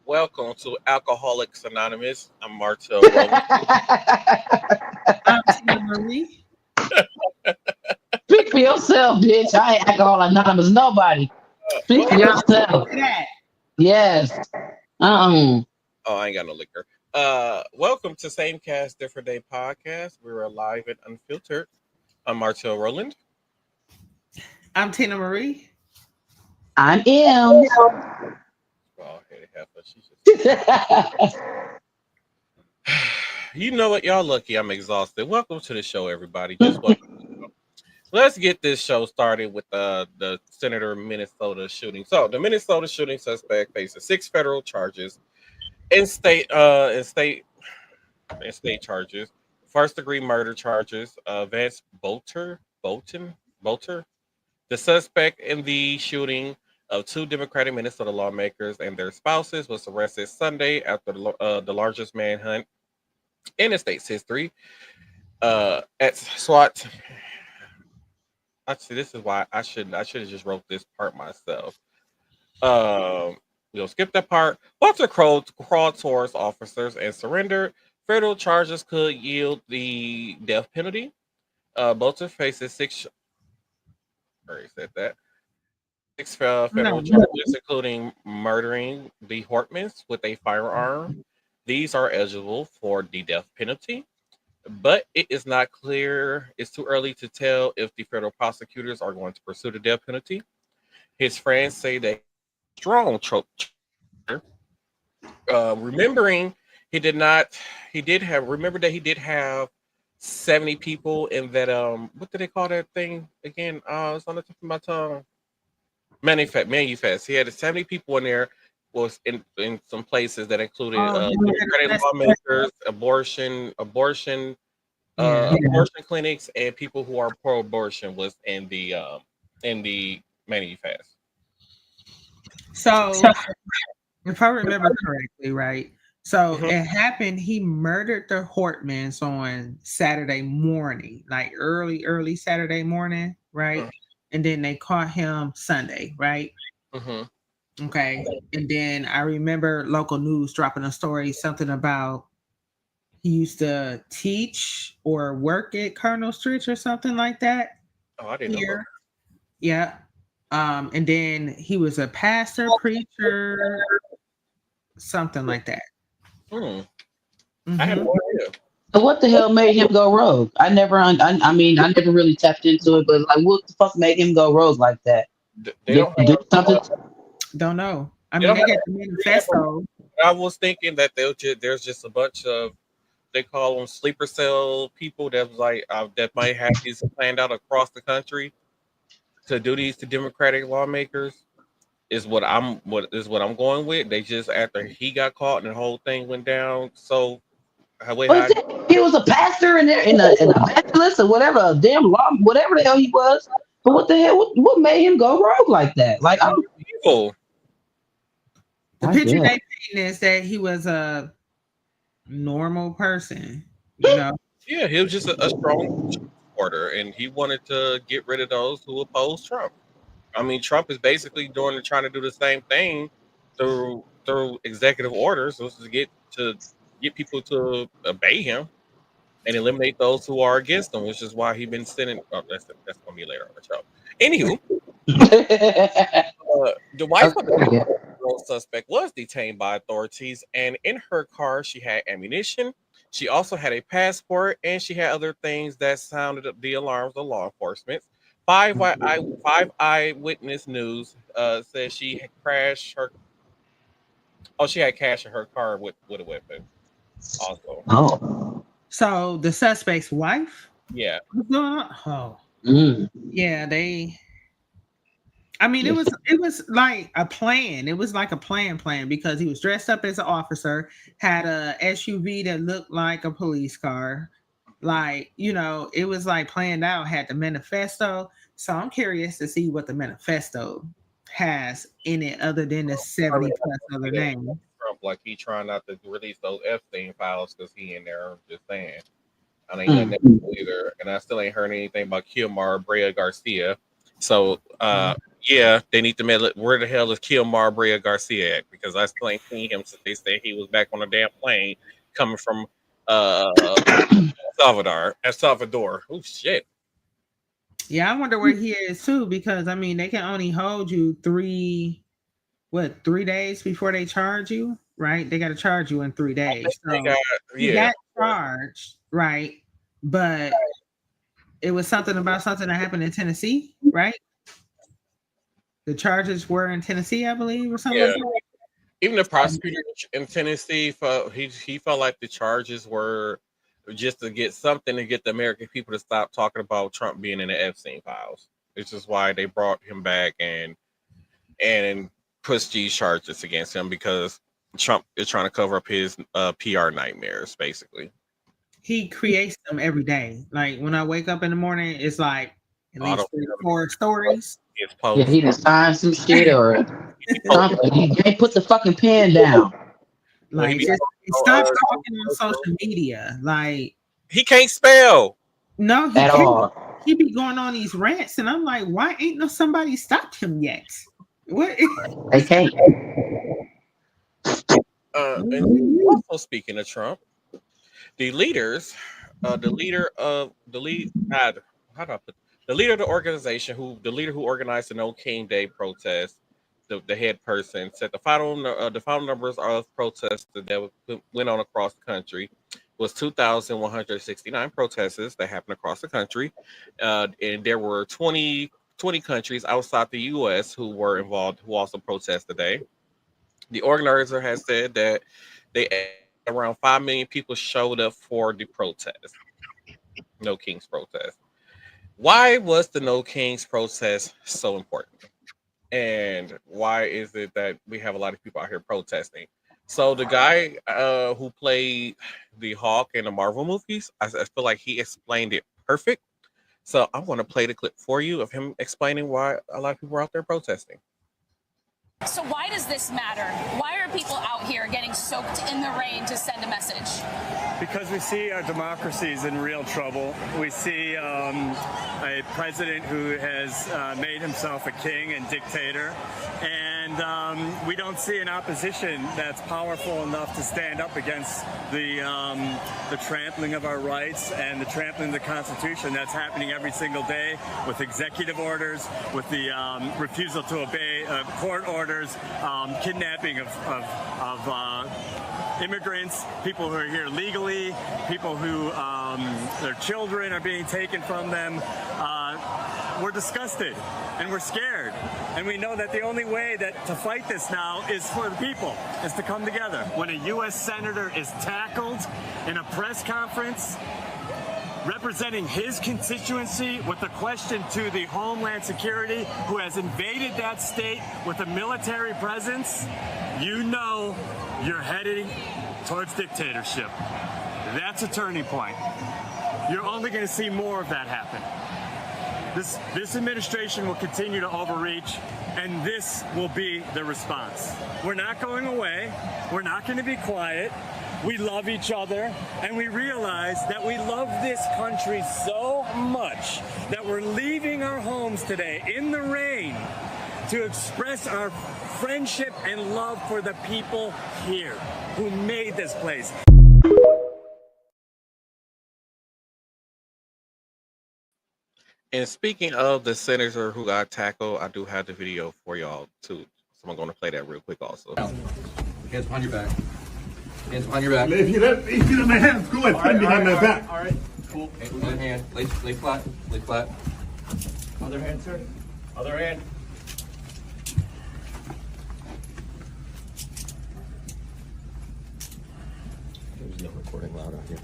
Welcome to Alcoholics Anonymous. I'm Martel Rowland. I'm Tina Marie. Speak for yourself, bitch. I ain't alcohol anonymous. Nobody. Speak for Well, And I'm yourself. that. Yes. Uh-uh. I ain't got no liquor. Welcome to Same Cast, Different Day podcast. We're alive and unfiltered. I'm Martel Rowland. I'm Tina Marie. I'm M's. Well, hey, heifer, she You know what? Y'all lucky I'm exhausted. Welcome to the show, everybody. Just welcome. Let's get this show started with the Senator Minnesota shooting. So the Minnesota shooting suspect faces 6 federal charges and state charges. First degree murder charges. Vance Bolter, the suspect in the shooting of 2 Democratic Minnesota lawmakers and their spouses, was arrested Sunday after the largest manhunt in the state's history. At SWAT. Actually, this is why I should have just wrote this part myself. We'll skip that part. Walter crawled towards officers and surrendered. Federal charges could yield the death penalty. Bolter faces six. Already said that. Six federal No. charges, including murdering the Hortmans with a firearm. These are eligible for the death penalty, but it is not clear. It's too early to tell if the federal prosecutors are going to pursue the death penalty. His friends say that strong remembering he did not. He did have. Remember that he did have 70 people in that. What do they call that thing again? It's on the tip of my tongue. Manifest. He had 70 people in there. Was in some places that included Oh, Democratic lawmakers, yeah. abortion clinics, and people who are pro-abortion was in the manifest. So, if I remember correctly, right? So Mhm. it happened. He murdered the Hortmans on Saturday morning, like early Saturday morning, right? And then they caught him Sunday, right? Mhm. Okay. And then I remember local news dropping a story, something about he used to teach or work at Colonel Stritch or something like that Oh, I didn't know about here. Yeah. And then he was a pastor, preacher, something like that. that. I had Hmm. no idea. So what the hell made him go rogue? I mean, I never really tapped into it, but like, what the fuck made him go rogue like that? They Did don't he do have. something? Don't know. I They mean, don't they have. got the They have manifesto. I was thinking that there's just a bunch of, they call them sleeper cell people that was like that might have these planned out across the country to do these to Democratic lawmakers. Is what I'm going with. They just, after he got caught and the whole thing went down. So how way Was how he was a pastor in there in a Baptist or whatever, a damn law, whatever the hell he was. But what the hell? What made him go rogue like that? Like, evil. The I picture guess. they paint is that he was a normal person, you know. Yeah, he was just a strong supporter, and he wanted to get rid of those who oppose Trump. I mean, Trump is basically trying to do the same thing through executive orders, so to get people to obey him and eliminate those who are against him, which is why he's been sending. Oh, that's gonna be later on the show. Anywho, the wife of the Okay. suspect was detained by authorities, and in her car she had ammunition. She also had a passport, and she had other things that sounded the alarms of law enforcement. Five eyewitness news says she had crashed her. Oh, she had cash in her car with a weapon. Also, Oh. So the suspect's wife, yeah. what's going on? Oh, Mm. yeah, they. I mean, it was like a plan. It was like a plan because he was dressed up as an officer, had a SUV that looked like a police car. Like, it was like planned out, had the manifesto. So I'm curious to see what the manifesto has in it other than the Probably 70 plus other like names. Trump, like he trying not to release those Epstein files because he in there. I'm just saying. I ain't nothing Mm. either, and I still ain't heard anything about Kilmar Brea Garcia. So, Mhm. Yeah, they need to mail it. Where the hell is Kill Marbrea Garcia at? Because I still ain't seen him since they said he was back on a damn plane coming from uh El Salvador. Oh shit. Yeah, I wonder where he is too, because I mean they can only hold you 3 days before they charge you, right? They got to charge you in 3 days. They So got he yeah. got charged, right? But it was something about something that happened in Tennessee, right? The charges were in Tennessee, I believe, or something Yeah. like that. Even the prosecutor in Tennessee felt he felt like the charges were just to get something to get the American people to stop talking about Trump being in the Epstein files. Which is why they brought him back and pushed these charges against him because Trump is trying to cover up his PR nightmares, basically. He creates them every day. Like when I wake up in the morning, it's like at Auto least 3 or 4 stories. his Yeah, post. he done signed some shit or something. He ain't put the fucking pen down Well, Like just stop talking on social media. Like he can't spell. no, he at can't. all. He be going on these rants, and I'm like, why ain't no somebody stopped him yet? What? They can't. And also speaking of Trump, the leaders, the leader of the lead, how do I put the leader of the organization the leader who organized the No King Day protest, the head person said the final numbers of protests that went on across the country was 2,169 protests that happened across the country, and there were 20 countries outside the U.S. who were involved who also protested today. The organizer has said that they around 5 million people showed up for the protest, No Kings protest. Why was the No Kings protest so important? And why is it that we have a lot of people out here protesting? So the guy who played the Hawk in the Marvel movies, I feel like he explained it perfect. So I want to play the clip for you of him explaining why a lot of people are out there protesting. So why does this matter? Why are people out here getting soaked in the rain to send a message? Because we see our democracy is in real trouble. We see a president who has made himself a king and dictator. And we don't see an opposition that's powerful enough to stand up against the trampling of our rights and the trampling of the Constitution that's happening every single day with executive orders, with the refusal to obey court orders, kidnapping of immigrants, people who are here legally, people who their children are being taken from them. We're disgusted and we're scared. And we know that the only way to fight this now is for the people, is to come together. When a U.S. senator is tackled in a press conference representing his constituency with a question to the Homeland Security who has invaded that state with a military presence, you know you're heading towards dictatorship. That's a turning point. You're only going to see more of that happen. This administration will continue to overreach, and this will be the response. We're not going away. We're not going to be quiet. We love each other, and we realize that we love this country so much that we're leaving our homes today in the rain to express our friendship and love for the people here who made this place. And speaking of the senator who got tackled, I do have the video for y'all too. So I'm going to play that real quick also. Hands behind your back. Hands behind your back. If you let my hands go, I put them behind my back. All right. Cool. Other hand. Lay flat. Lay flat. Other hand, sir. Other hand. There's no recording allowed out here.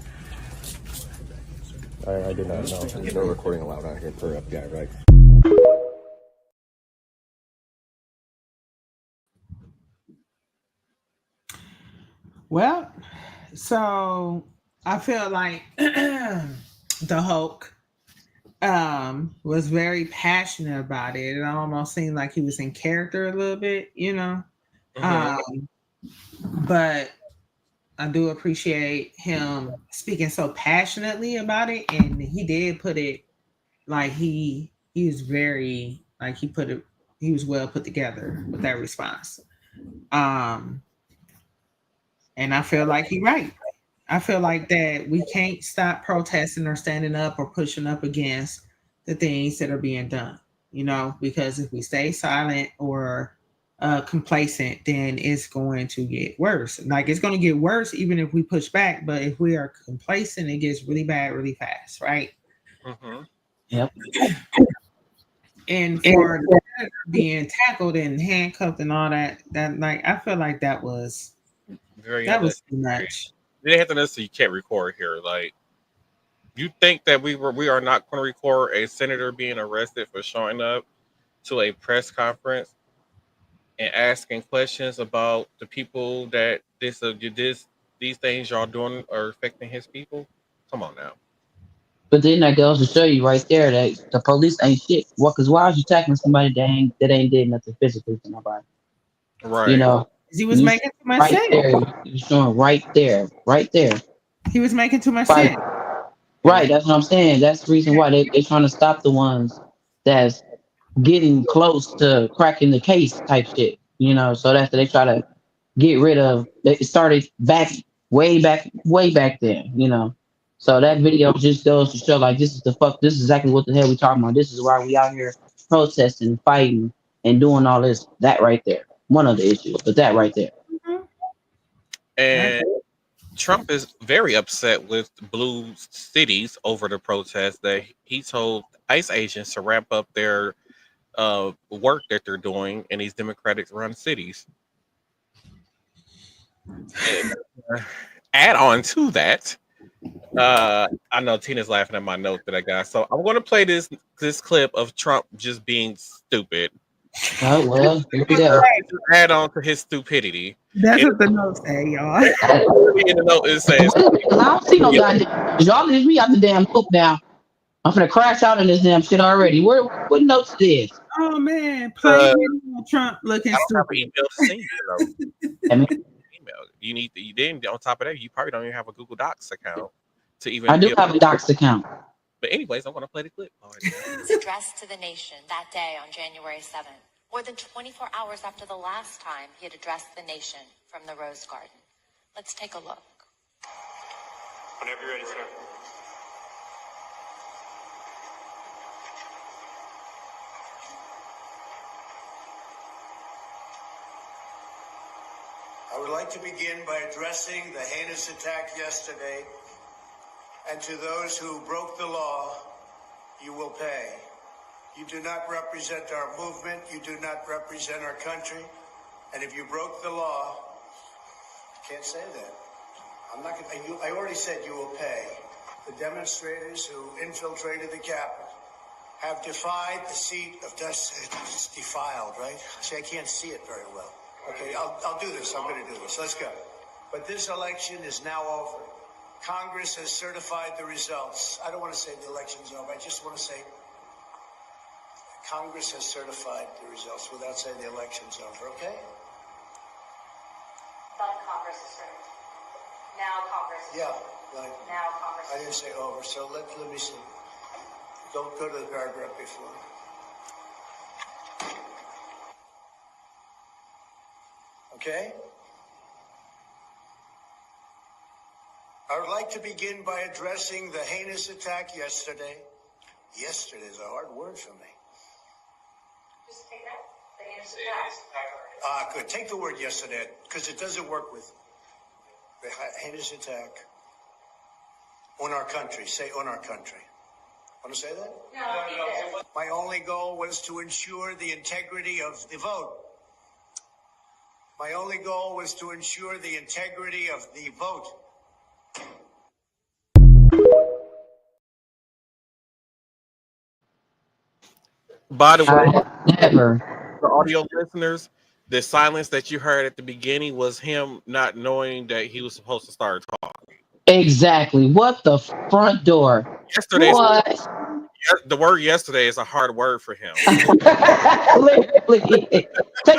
I did not know. There's no recording allowed out here per FBI, right? Well, so I feel like the Hulk was very passionate about it. It almost seemed like he was in character a little bit, you know. But I do appreciate him speaking so passionately about it, and he did put it like he was very like he well put together with that response. And I feel like he's right. I feel like that we can't stop protesting or standing up or pushing up against the things that are being done, because if we stay silent or complacent, then it's going to get worse. Like, it's going to get worse even if we push back, but if we are complacent, it gets really bad really fast, right? Mm-hmm. Yep. And for the senator being tackled and handcuffed and all that like, I feel like that was too much. They have to know, so you can't record here. Like, you think that we are not going to record a senator being arrested for showing up to a press conference and asking questions about the people that these things y'all doing are affecting his people? Come on now. But then that goes to show you right there that the police ain't shit. What? Because why are you tackling somebody that ain't did nothing physically to nobody? Right. He was making too much right sense. There, you're showing right there. He was making too much sense. Right, that's what I'm saying. That's the reason why they're trying to stop the ones that's getting close to cracking the case type shit. So that's they try to get rid of. It started way back then. So that video just goes to show, like, this is exactly what the hell we talking about. This is why we out here protesting, fighting, and doing all this. That right there, one of the issues, but that right there. And Trump is very upset with blue cities over the protest that he told ICE agents to ramp up their work that they're doing in these Democratic run cities. And, add on to that, I know Tina's laughing at my note that I got, so I'm going to play this clip of Trump just being stupid. Oh, well, here we go. Add on to his stupidity. That's what the note say, y'all. In the note it says, I don't see no goddamn. Y'all leave me out the damn hook now. I'm gonna crash out in this damn shit already. What notes is? Oh man, play Trump looking stupid. Email. You need to. You didn't. On top of that, you probably don't even have a Google Docs account to even. I do have a Docs account. But anyways, I'm gonna play the clip. Address to the nation that day on January 7th, more than 24 hours after the last time he had addressed the nation from the Rose Garden. Let's take a look. Whenever you're ready, sir. I would like to begin by addressing the heinous attack yesterday, and to those who broke the law, you will pay. You do not represent our movement, you do not represent our country, and if you broke the law, I can't say that. I'm not going. I already said you will pay. The demonstrators who infiltrated the Capitol have defied the seat of justice. It's defiled, right? See, I can't see it very well. Okay, I'll do this. I'm going to do this. Let's go. But this election is now over. Congress has certified the results. I don't want to say the election's over. I just want to say Congress has certified the results without saying the election's over, okay? But Congress is certified. Now Congress is right. Now Congress I didn't say over, so let me see. Don't go to the paragraph before. Okay? I would like to begin by addressing the heinous attack yesterday. Yesterday is a hard word for me. Just take that. The heinous attack. Good. Take the word yesterday, because it doesn't work with the heinous attack on our country. Say on our country. Want to say that? No. My only goal was to ensure the integrity of the vote. My only goal was to ensure the integrity of the vote. By the way, never. For audio listeners, the silence that you heard at the beginning was him not knowing that he was supposed to start talking. Exactly. What the front door? Yesterday, what? The word yesterday is a hard word for him. Take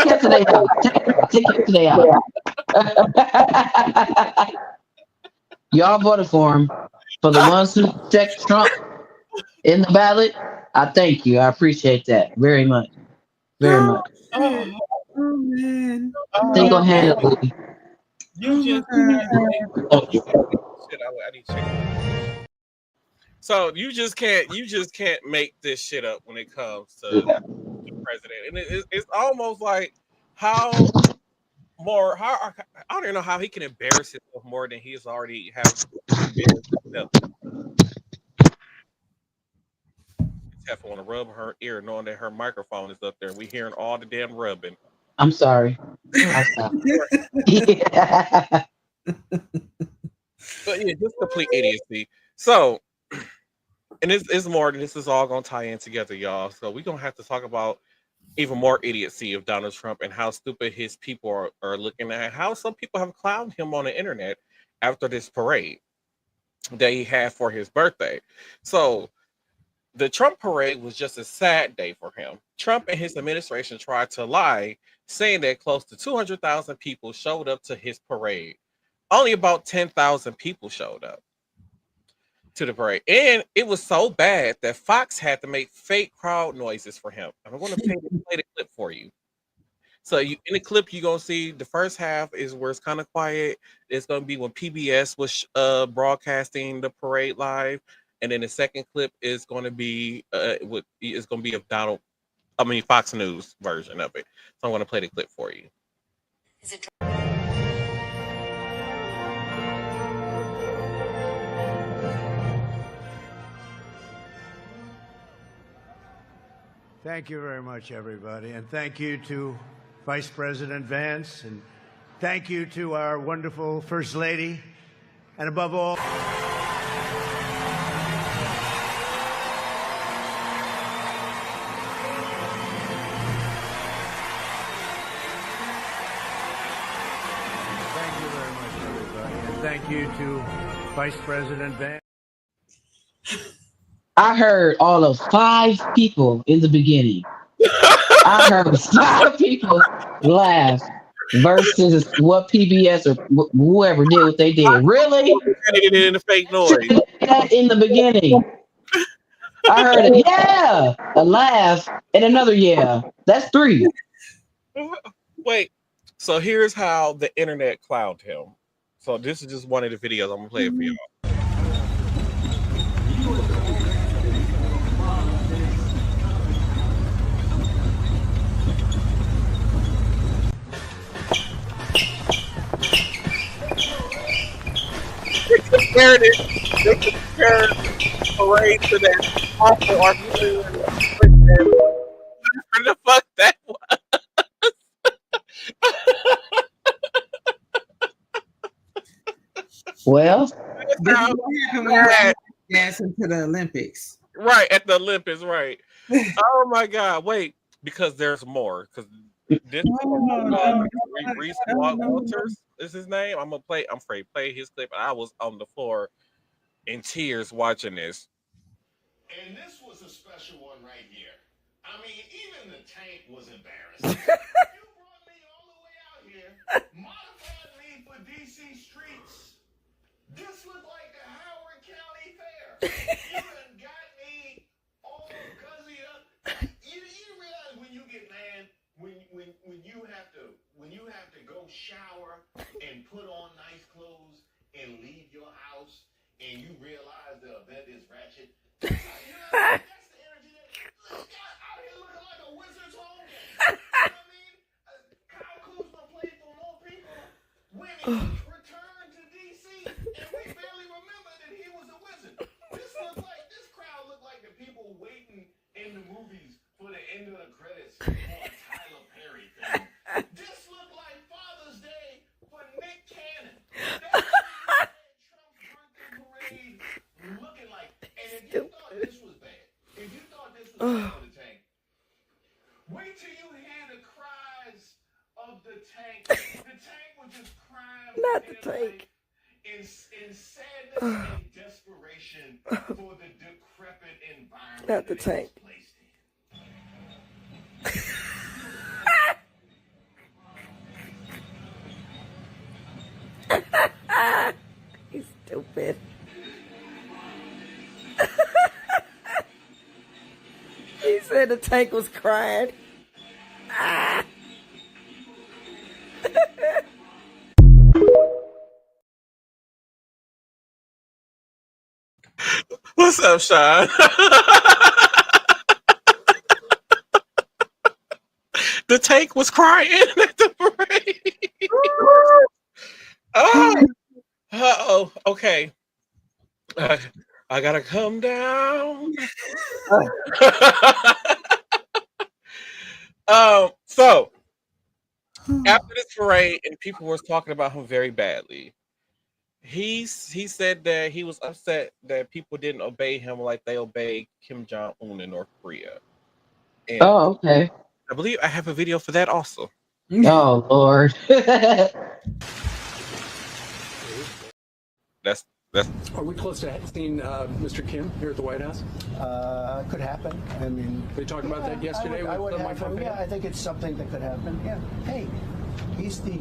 yesterday out. Take yesterday out. Y'all voted for him. For the ones who checked Trump in the ballot, I thank you. I appreciate that very much. Very much. Oh man. Single-handedly. You just shit. I need to check. So you just can't make this shit up when it comes to the president, and it's almost like how how I don't even know how he can embarrass himself more than he's already have embarrassed himself. Have to want to rub her ear, knowing that her microphone is up there. We hearing all the damn rubbing. I'm sorry. I'll stop. Yeah. But yeah, just complete idiocy. So, and it's more. This is all gonna tie in together, y'all. So we're gonna have to talk about even more idiocy of Donald Trump and how stupid his people are looking at how some people have clowned him on the internet after this parade that he had for his birthday. So the Trump parade was just a sad day for him. Trump and his administration tried to lie, saying that close to 200,000 people showed up to his parade. Only about 10,000 people showed up to the parade. And it was so bad that Fox had to make fake crowd noises for him. I'm going to play the clip for you. So in the clip, you're going to see the first half is where it's kind of quiet. It's going to be when PBS was broadcasting the parade live. And then the second clip is going to be Fox News version of it. So I'm going to play the clip for you. Thank you very much, everybody. And thank you to Vice President Vance. And thank you to our wonderful First Lady. And above all, thank you very much, everybody. And thank you to Vice President Vance. I heard all of 5 people in the beginning. I heard 5 people laugh versus what PBS or whoever did what they did. Really? In the fake noise. That in the beginning. I heard it. Yeah, a laugh and another yeah. That's 3. Wait. So here's how the internet clowned him. So this is just one of the videos. I'm gonna play it for y'all. Compared it, they compared parade to that awful Armenian. Where the fuck that was? Well, this is what happened when you gas into the Olympics. Right, at the Olympics, right. Oh my God, wait, because there's more. Because this Reese Walters is his name. I'm afraid play his clip. I was on the floor in tears watching this. And this was a special one right here. I mean, even the tank was embarrassed. You brought me all the way out here, modified me for DC streets. This looked like the Howard County Fair. You done got me all guzzy up. You realize when you get mad, when you have to go shower and put on nice clothes and leave your house, and you realize the event is ratchet. You know, that's the energy that out here looking like a Wizards home game. You know what I mean? Kyle Kuzma played for more people when he returned to DC, and we barely remember that he was a Wizard. This crowd looked like the people waiting in the movies for the end of the credits for a Tyler Perry thing. This looked like Father's Day for Nick Cannon. That's what Trump's birthday parade looking like. And if you thought this was bad, if you thought this was bad for the tank, wait till you hear the cries of the tank. The tank was just crying. Not the tank. In sadness and desperation for the decrepit environment. Not the tank. He's stupid. He said the tank was crying. What's up, Sean? The tank was crying at the parade. Oh, okay. I gotta come down. So after this parade, and people was talking about him very badly. He said that he was upset that people didn't obey him like they obeyed Kim Jong-un in North Korea. And Oh, okay. I believe I have a video for that also. Oh Lord. That's Are we close to seeing Mr. Kim here at the White House? Could happen. I mean, They talked about that yesterday I would with my have, company. yeah, I think it's something that could happen. Yeah. Hey, he's the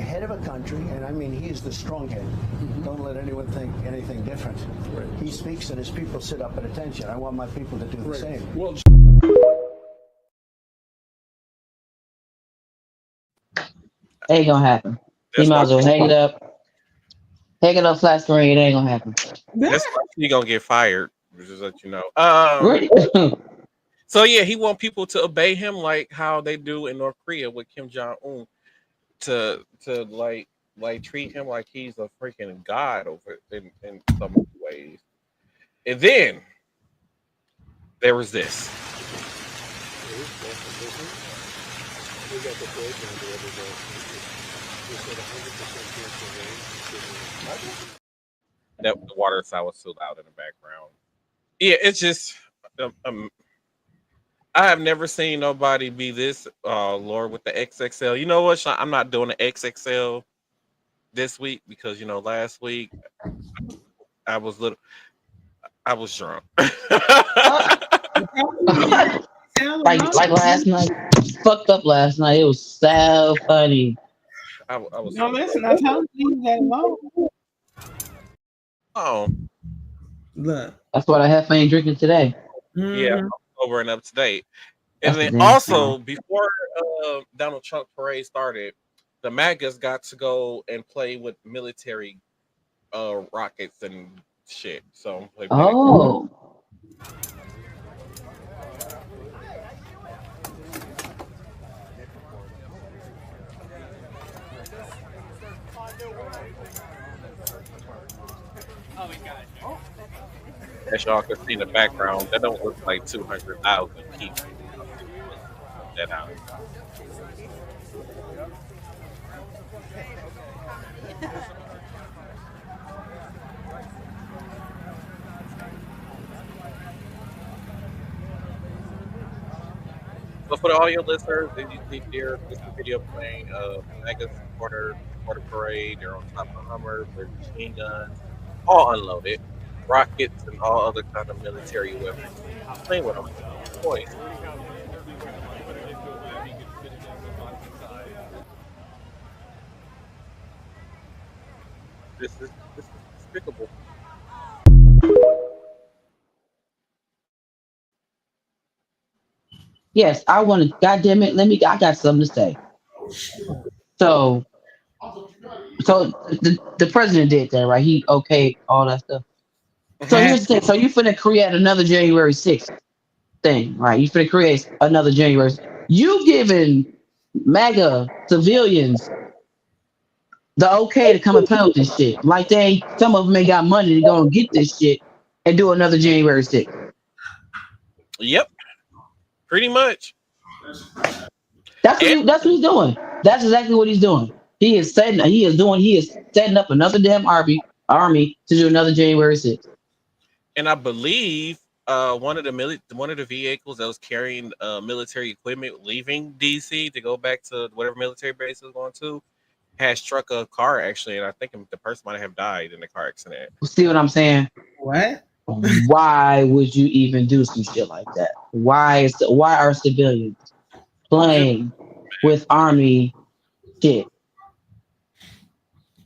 head of a country, and I mean, he is the strong head. Don't let anyone think anything different. Right. He speaks, and his people sit up at attention. I want my people to do the same. Well, Ain't gonna happen. He That's might why as well hang it up. Hang it up flat screen. It ain't gonna happen. that's why you're gonna get fired. Just let you know. Right. So yeah, he want people to obey him like how they do in North Korea with Kim Jong Un, to like treat him like he's a freaking god over in some ways. And then there was this. That the water sound was so loud in the background. Yeah, it's just I have never seen nobody be this Lord with the XXL. You know what, Sean? I'm not doing the XXL this week because last week I was drunk. like last night. Fucked up last night. It was so funny. I was. No, listen, I told you that alone. Oh, Look. That's what I have for ain't drinking today. Yeah, I'm over and up to date. And That's then also before Donald Trump parade started, the MAGAs got to go and play with military rockets and shit. So Oh. as y'all can see in the background, that don't look like 200,000 people. That out. So for all your listeners, that you see here, this is a video playing MAGA supporter parade. They're on top of Hummers, there's machine guns, all unloaded, rockets, and all other kind of military weapons. Playing with them. Boy. This is despicable. Yes, I want to. God damn it! I got something to say. So the president did that, right? He okayed all that stuff. So here's the thing. So you finna create another January 6th thing, right? You finna create another January. You giving MAGA civilians the okay to come and play with this shit. Like some of them ain't got money to go and get this shit and do another January 6th. Yep. Pretty much. That's what he's doing. That's exactly what he's doing. He is setting up another damn army to do another January 6th. And I believe one of the vehicles that was carrying military equipment leaving DC to go back to whatever military base it was going to had struck a car actually, and I think the person might have died in the car accident. See what I'm saying? What? Why would you even do some shit like that? Why are civilians playing with army shit?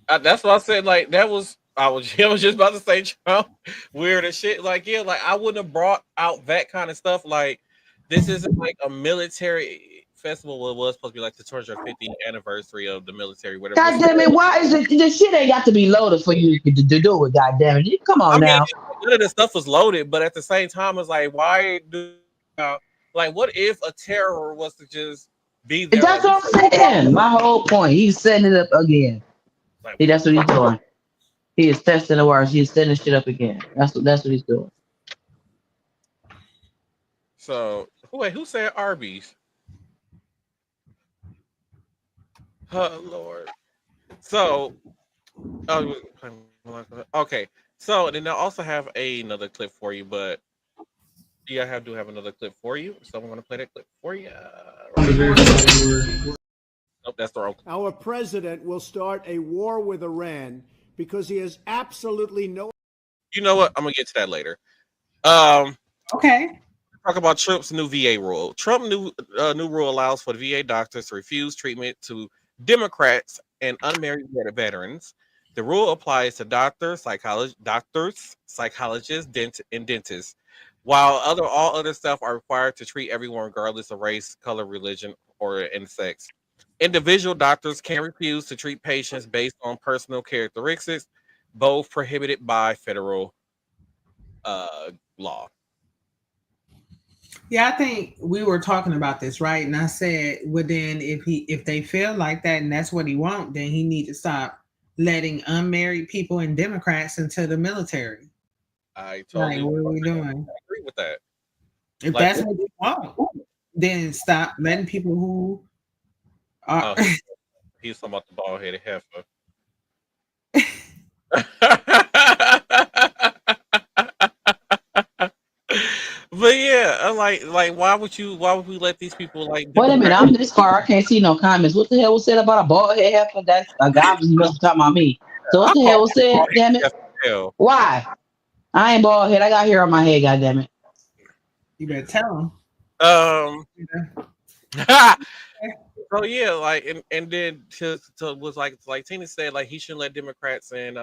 That's what I said. Like I was just about to say Trump weird as shit. Like I wouldn't have brought out that kind of stuff. Like this isn't like a military festival was supposed to be like the 250th anniversary of the military, whatever. God damn it! Why is it? This shit ain't got to be loaded for you to do it. God damn it! Come I on mean, now. none of the stuff was loaded, but at the same time, it's like, why do like what if a terror was to just be there? That's what I'm saying. My whole point. He's setting it up again. Like, That's what he's doing. He is testing the words. He's setting shit up again. That's what he's doing. so wait, who said Arby's? Oh Lord. So, okay. So then I also have another clip for you, but yeah, I do have another clip for you. So I'm going to play that clip for you. Nope, that's the wrong. Our president will start a war with Iran because he has absolutely no. You know what? I'm gonna get to that later. Okay. Talk about Trump's new VA rule. Trump new rule allows for the VA doctors to refuse treatment to Democrats and unmarried veterans. The rule applies to doctors, psychologists, and dentists, while all other staff are required to treat everyone regardless of race, color, religion, or sex. Individual doctors can refuse to treat patients based on personal characteristics, both prohibited by federal law. Yeah, I think we were talking about this, right? And I said, well, then if they feel like that and that's what he wants, then he need to stop letting unmarried people and Democrats into the military. I totally what are we doing? I agree with that. If that's what you want, then stop letting people who are. He's talking about the bald-headed heifer. But yeah, like why would we let these people like? Wait a minute, I'm this far. I can't see no comments. What the hell was said about a bald head heifer? That's a guy must be talking about me. So what the hell was said? Damn it! Why? I ain't bald head. I got hair on my head. God damn it! You better tell him. So yeah, like and then to was like Tina said, like he shouldn't let Democrats and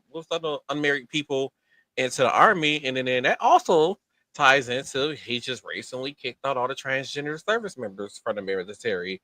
what's other unmarried people into the army, and then that also ties into he just recently kicked out all the transgender service members from the military.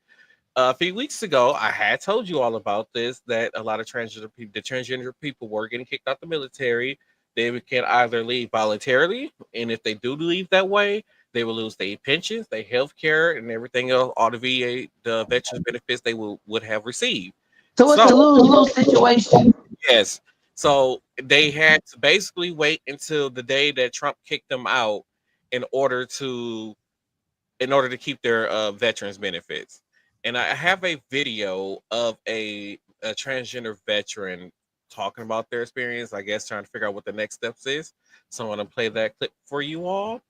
A few weeks ago, I had told you all about this, that a lot of transgender people were getting kicked out the military. They can either leave voluntarily, and if they do leave that way, they will lose their pensions, their health care, and everything else, all the VA, the veterans benefits they would have received. So it's a lose-lose situation. Yes. So they had to basically wait until the day that Trump kicked them out in order to keep their veterans benefits. And I have a video of a transgender veteran talking about their experience, I guess trying to figure out what the next steps is. So I'm going to play that clip for you all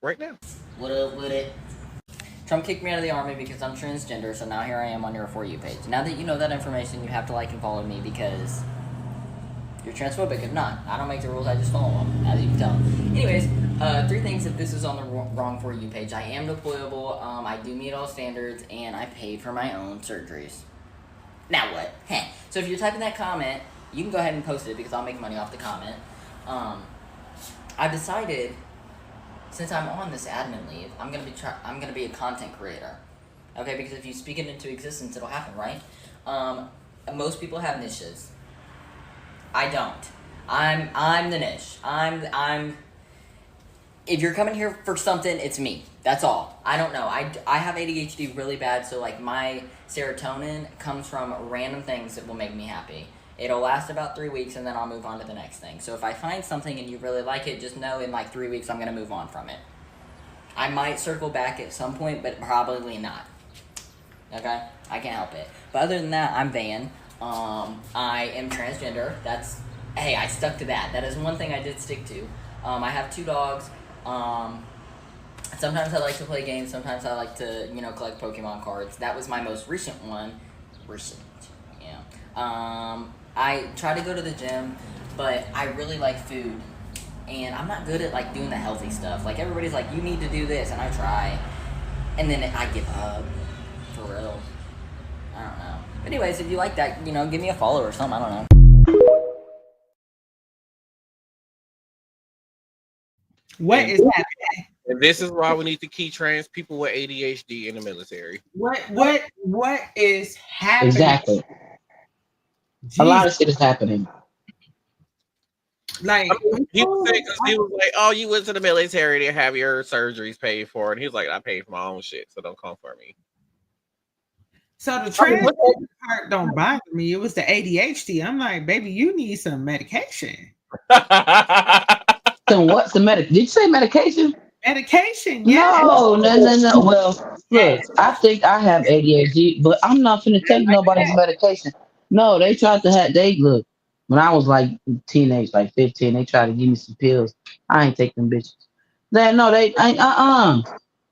right now. What up with it? Trump kicked me out of the army because I'm transgender, so now here I am on your For You page. Now that you know that information, you have to like and follow me because you're transphobic. If not, I don't make the rules, I just follow them, as you can tell. Anyways, 3 things if this is on the wrong For You page. I am deployable, I do meet all standards, and I paid for my own surgeries. Now what? Heh. So if you're typing that comment, you can go ahead and post it because I'll make money off the comment. I've decided, since I'm on this admin leave, I'm gonna be a content creator. Okay, because if you speak it into existence, it'll happen, right? Most people have niches. I don't. I'm the niche. I'm. If you're coming here for something, it's me. That's all. I don't know. I have ADHD really bad, so like my serotonin comes from random things that will make me happy. It'll last about 3 weeks, and then I'll move on to the next thing. So if I find something and you really like it, just know in like 3 weeks I'm going to move on from it. I might circle back at some point, but probably not. Okay? I can't help it. But other than that, I'm Van. I am transgender. Hey, I stuck to that. That is one thing I did stick to. I have 2 dogs. Sometimes I like to play games. Sometimes I like to, collect Pokemon cards. That was my most recent one. Yeah. I try to go to the gym, but I really like food. And I'm not good at, like, doing the healthy stuff. Like, everybody's like, you need to do this, and I try. And then I give up. For real. I don't know. But anyways, if you like that, give me a follow or something. I don't know. What is happening? And this is why we need to keep trans people with ADHD in the military. What is happening? Exactly. Jeez. A lot of shit is happening. Like he was saying, because he was like, "Oh, you went to the military to have your surgeries paid for," and he was like, "I paid for my own shit, so don't come for me." So the trans part don't bother me. It was the ADHD. I'm like, baby, you need some medication. Some what? Some medic? Did you say medication? Medication, yeah. No. Well, look, I think I have ADHD, but I'm not finna take nobody's medication. No, they tried to have. They look when I was like teenage, like 15. They tried to give me some pills. I ain't take them bitches. They ain't.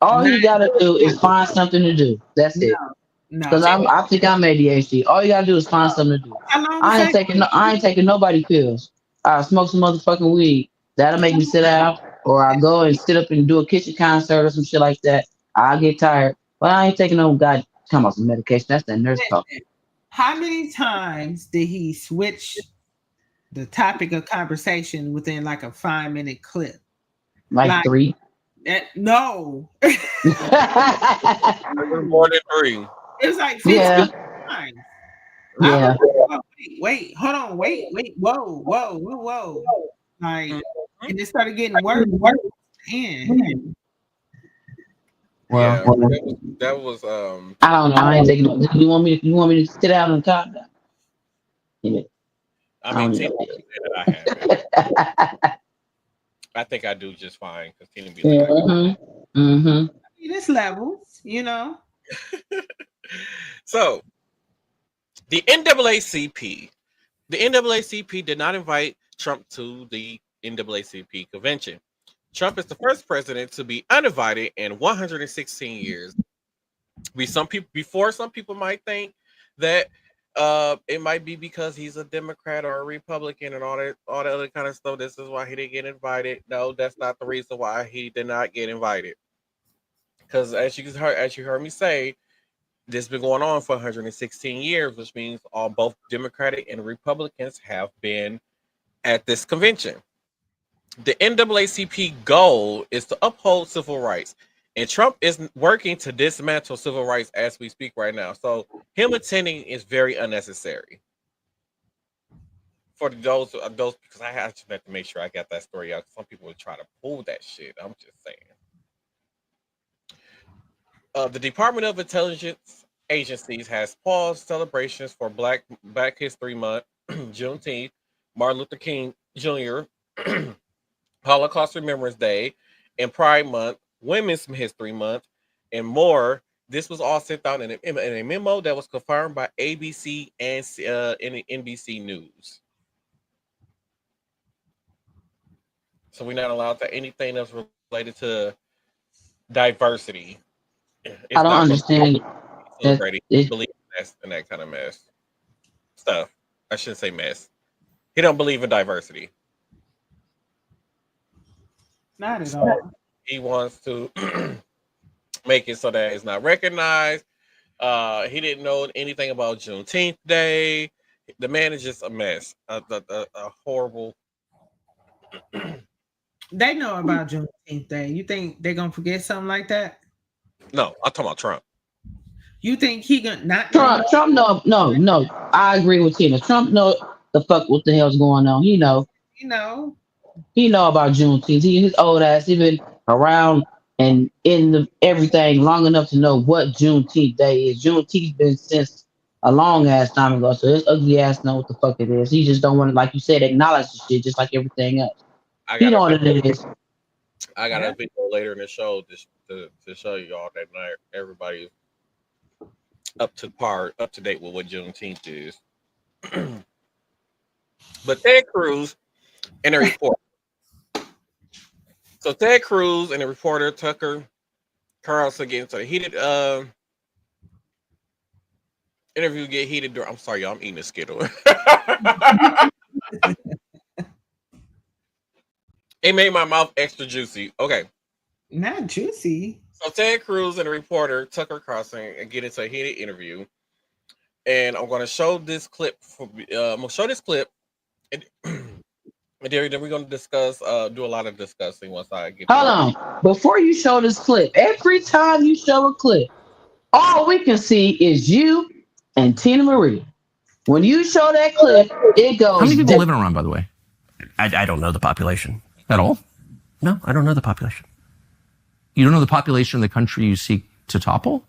All you gotta do is find something to do. That's it. No. Because I think I'm ADHD. All you gotta do is find something to do. I ain't taking nobody pills. I smoke some motherfucking weed. That'll make me sit down, or I go and sit up and do a kitchen concert or some shit like that. I get tired, but I ain't taking no talking about some medication. That's that nurse talk. How many times did he switch the topic of conversation within like a 5-minute clip? Like 3. No. More than 3. It was like 15 times. Yeah. Wait, hold on, wait, whoa. Like, and it started getting worse. And well, that was I don't know. I ain't taking. You want me to sit down and talk? Yeah. I mean, Tina, I think I do just fine because Tina be like, This levels, you know. So, the NAACP did not invite Trump to the NAACP convention. Trump is the first president to be uninvited in 116 years. Some people might think that it might be because he's a Democrat or a Republican and all the other kind of stuff. This is why he didn't get invited. No, that's not the reason why he did not get invited. Because as you heard me say, this has been going on for 116 years, which means both Democratic and Republicans have been at this convention. The NAACP goal is to uphold civil rights, and Trump is working to dismantle civil rights as we speak right now. So him attending is very unnecessary. For those because I have to make sure I got that story out. Some people would try to pull that shit. I'm just saying. The Department of Intelligence agencies has paused celebrations for Black History Month, Juneteenth, Martin Luther King Jr., Holocaust Remembrance Day, and Pride Month, Women's History Month, and more. This was all sent out in a memo that was confirmed by ABC and NBC News. So we're not allowed to anything that's related to diversity. I don't understand. Believe in that kind of mess stuff. I shouldn't say mess. He don't believe in diversity. Not at all. He wants to make it so that it's not recognized. He didn't know anything about Juneteenth Day. The man is just a mess. A horrible. They know about Juneteenth Day. You think they're gonna forget something like that? No, I'm talking about Trump. You think he gonna not Trump? No. I agree with Tina. Trump know the fuck what the hell's going on. He know about Juneteenth. His old ass. He been around and in everything long enough to know what Juneteenth Day is. Juneteenth been since a long ass time ago. So his ugly ass know what the fuck it is. He just don't want to, like you said, acknowledge the shit just like everything else. You know what it is. I got a video later in the show to show you all that not everybody's up to date with what Juneteenth is. But Ted Cruz and a reporter. So Ted Cruz and the reporter Tucker Carlson get into a heated interview. Get heated. I'm sorry, y'all. I'm eating a Skittle. It made my mouth extra juicy. Okay. Not juicy. So Ted Cruz and the reporter Tucker Carlson get into a heated interview, and I'm going to show this clip. I'm going to show this clip, and Then we're going to discuss, do a lot of discussing once I get Hold back. on. Before you show this clip, every time you show a clip, all we can see is you and Tina Marie. When you show that clip, it goes. How many people live in Iran, by the way? I don't know the population. At all? No, I don't know the population. You don't know the population of the country you seek to topple?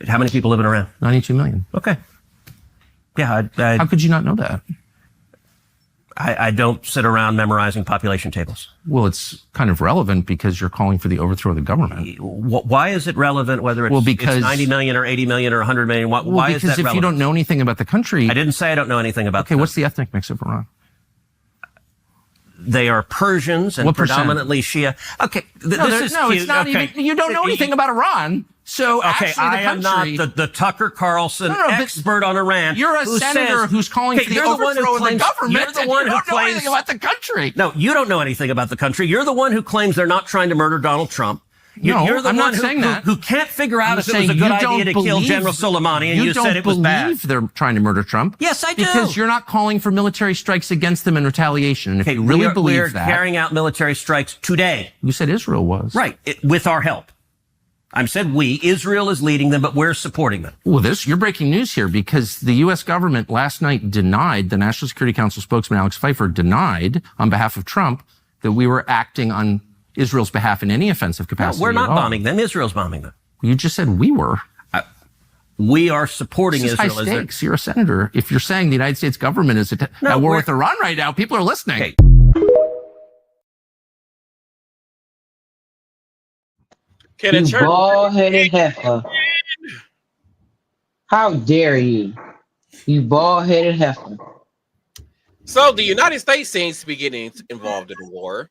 How many people live in Iran? 92 million. Okay. Yeah. How could you not know that? I don't sit around memorizing population tables. Well, it's kind of relevant because you're calling for the overthrow of the government. Why is it relevant whether it's, because, it's 90 million or 80 million or 100 million? Why is that relevant? Because if you don't know anything about the country... I didn't say I don't know anything about Okay, what's the ethnic mix of Iran? They are Persians and predominantly Shia. Okay, it's not even... You don't know anything about Iran. So okay, actually, I am not the Tucker Carlson expert on Iran. You're a senator who's calling for the overthrow of the government. You're the one who don't know anything about the country. No, you don't know anything about the country. You're the one who claims they're not trying to murder Donald Trump. You're the I'm one not saying that. who can't figure out if it was a good idea to kill General Soleimani, and you said it was bad. You don't believe they're trying to murder Trump. Yes, I do. Because you're not calling for military strikes against them in retaliation. And if you really believe that... We're carrying out military strikes today. You said Israel was. Right, with our help. I said we. Israel is leading them, but we're supporting them. Well, you're breaking news here because the U.S. government last night denied, the National Security Council spokesman Alex Pfeiffer denied on behalf of Trump that we were acting on Israel's behalf in any offensive capacity. No, we're not bombing them. Israel's bombing them. You just said we were. We are supporting Israel. High stakes. You're a senator. If you're saying the United States government is at war with Iran right now, people are listening. Okay. You bald-headed heifer. How dare you? You bald-headed heifer. So the United States seems to be getting involved in the war.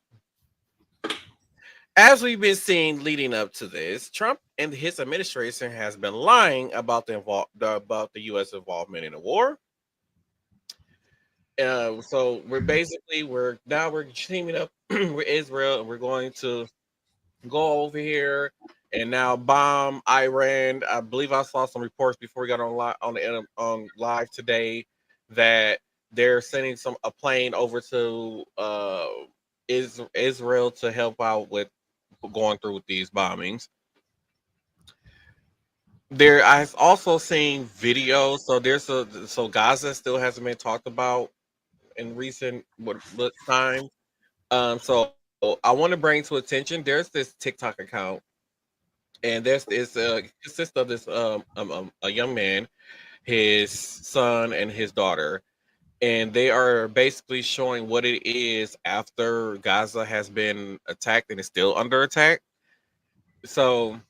As we've been seeing leading up to this, Trump and his administration has been lying about the U.S. involvement in the war. So we're teaming up with Israel, and we're going to go over here and now bomb Iran. I believe I saw some reports before we got on live today that they're sending a plane over to Israel to help out with going through with these bombings. I've also seen videos. So Gaza still hasn't been talked about in recent time. So I want to bring to attention. There's this TikTok account, and consists of this a young man, his son, and his daughter, and they are basically showing what it is after Gaza has been attacked and is still under attack. So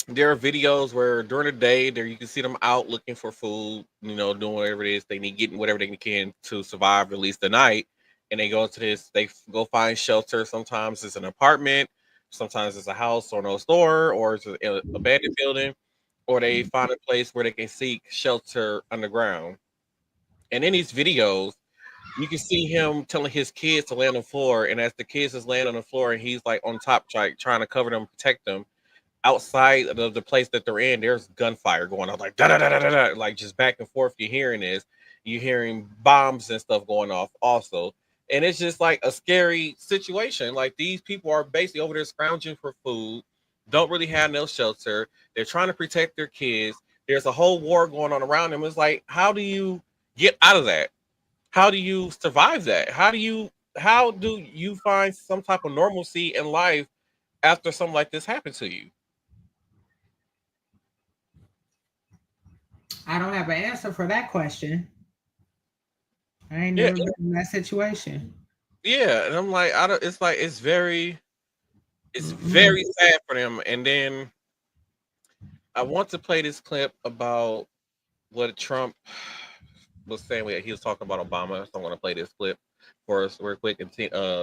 there are videos where during the day you can see them out looking for food, doing whatever it is they need, getting whatever they can to survive at least the night. And they go go find shelter. Sometimes it's an apartment, sometimes it's a house or no store, or it's an abandoned building, or they find a place where they can seek shelter underground. And in these videos, you can see him telling his kids to lay on the floor. And as the kids is laying on the floor and he's like on top, trying to cover them, protect them, outside of the place that they're in, there's gunfire going on, like da da da da da, like just back and forth. You're hearing bombs and stuff going off also. And it's just like a scary situation. Like these people are basically over there scrounging for food, don't really have no shelter. They're trying to protect their kids. There's a whole war going on around them. It's like, how do you get out of that? How do you survive that? How do you find some type of normalcy in life after something like this happened to you? I don't have an answer for that question. I ain't never been in that situation. Yeah, and I'm like, it's very sad for them. And then I want to play this clip about what Trump was saying. He was talking about Obama, so I'm going to play this clip for us real quick. And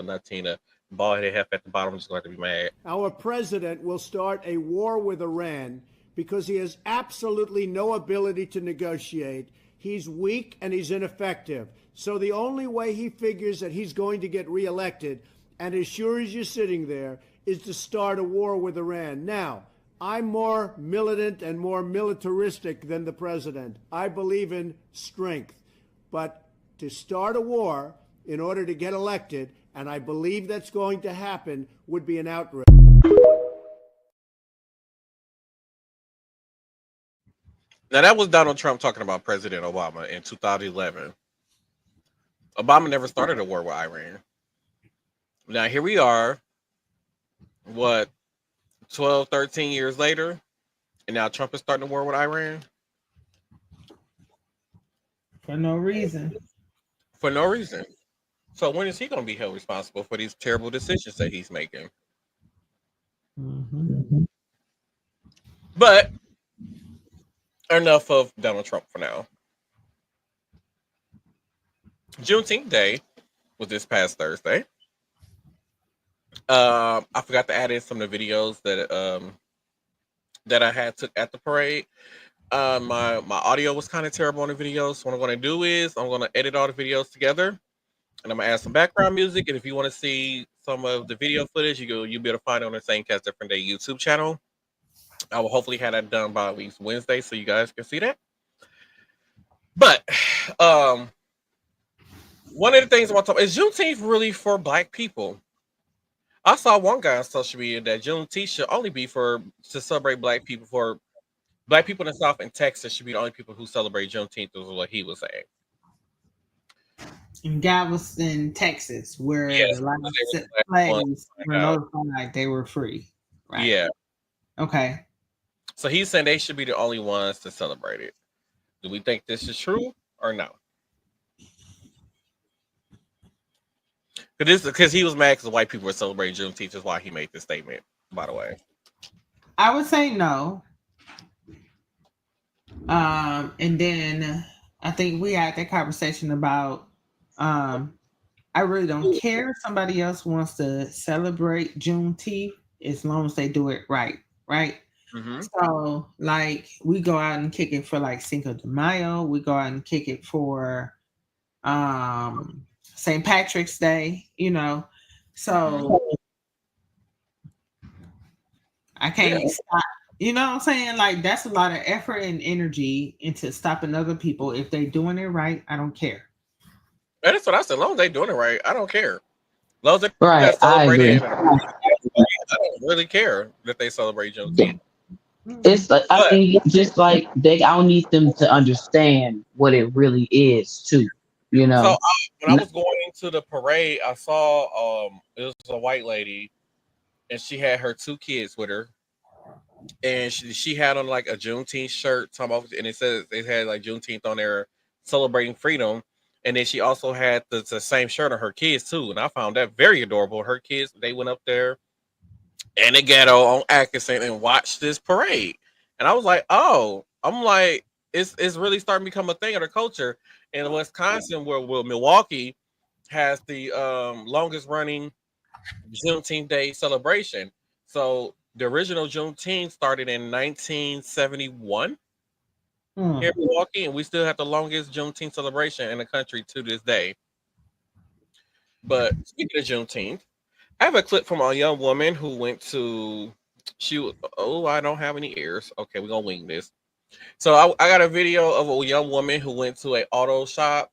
not Tina, bald-headed half at the bottom, just going to be mad. Our president will start a war with Iran because he has absolutely no ability to negotiate. He's weak and he's ineffective. So the only way he figures that he's going to get reelected, and as sure as you're sitting there, is to start a war with Iran. Now, I'm more militant and more militaristic than the president. I believe in strength. But to start a war in order to get elected, and I believe that's going to happen, would be an outrage. Now, that was Donald Trump talking about President Obama in 2011. Obama never started a war with Iran. Now, here we are, 12, 13 years later, and now Trump is starting a war with Iran? For no reason. For no reason. So when is he going to be held responsible for these terrible decisions that he's making? Mm-hmm. But enough of Donald Trump for now. Juneteenth Day was this past Thursday. I forgot to add in some of the videos that I had took at the parade. My audio was kind of terrible on the videos. So what I'm going to do is I'm going to edit all the videos together, and I'm going to add some background music. And if you want to see some of the video footage, you'll be able to find it on the Same Cast Different Day YouTube channel. I will hopefully have that done by at least Wednesday so you guys can see that. But one of the things I want to talk about is Juneteenth really for Black people. I saw one guy on social media that Juneteenth should only be to celebrate Black people. For Black people in the South and Texas should be the only people who celebrate Juneteenth, was what he was saying. In Galveston, Texas, where the last slaves were notified they were free. Right? Yeah. Okay. So he's saying they should be the only ones to celebrate it. Do we think this is true or no? Because he was mad because white people were celebrating Juneteenth, is why he made this statement, by the way. I would say no. And then I think we had that conversation about I really don't care if somebody else wants to celebrate Juneteenth as long as they do it right. Mm-hmm. So like we go out and kick it for like Cinco de Mayo, we go out and kick it for St. Patrick's Day, so I can't stop. You know what I'm saying? Like that's a lot of effort and energy into stopping other people. If they're doing it right, I don't care. And that's what I said. As long as they're doing it right, I don't care. As long as they celebrate it, I don't really care that they celebrate Juneteenth. It's like I think just like I don't need them to understand what it really is too. So when I was going into the parade, I saw it was a white lady, and she had her 2 kids with her, and she had on like a Juneteenth shirt, and it had like Juneteenth on there, celebrating freedom, and then she also had the same shirt on her kids too, and I found that very adorable. Her kids, they went up there in the ghetto on Atkinson and watched this parade, and I was like, it's really starting to become a thing of the culture. In Wisconsin, where Milwaukee has the longest running Juneteenth Day celebration. So the original Juneteenth started in 1971 here in Milwaukee, and we still have the longest Juneteenth celebration in the country to this day. But speaking of Juneteenth, I have a clip from a young woman who went to I don't have any ears. Okay, we're gonna wing this. So I got a video of a young woman who went to an auto shop,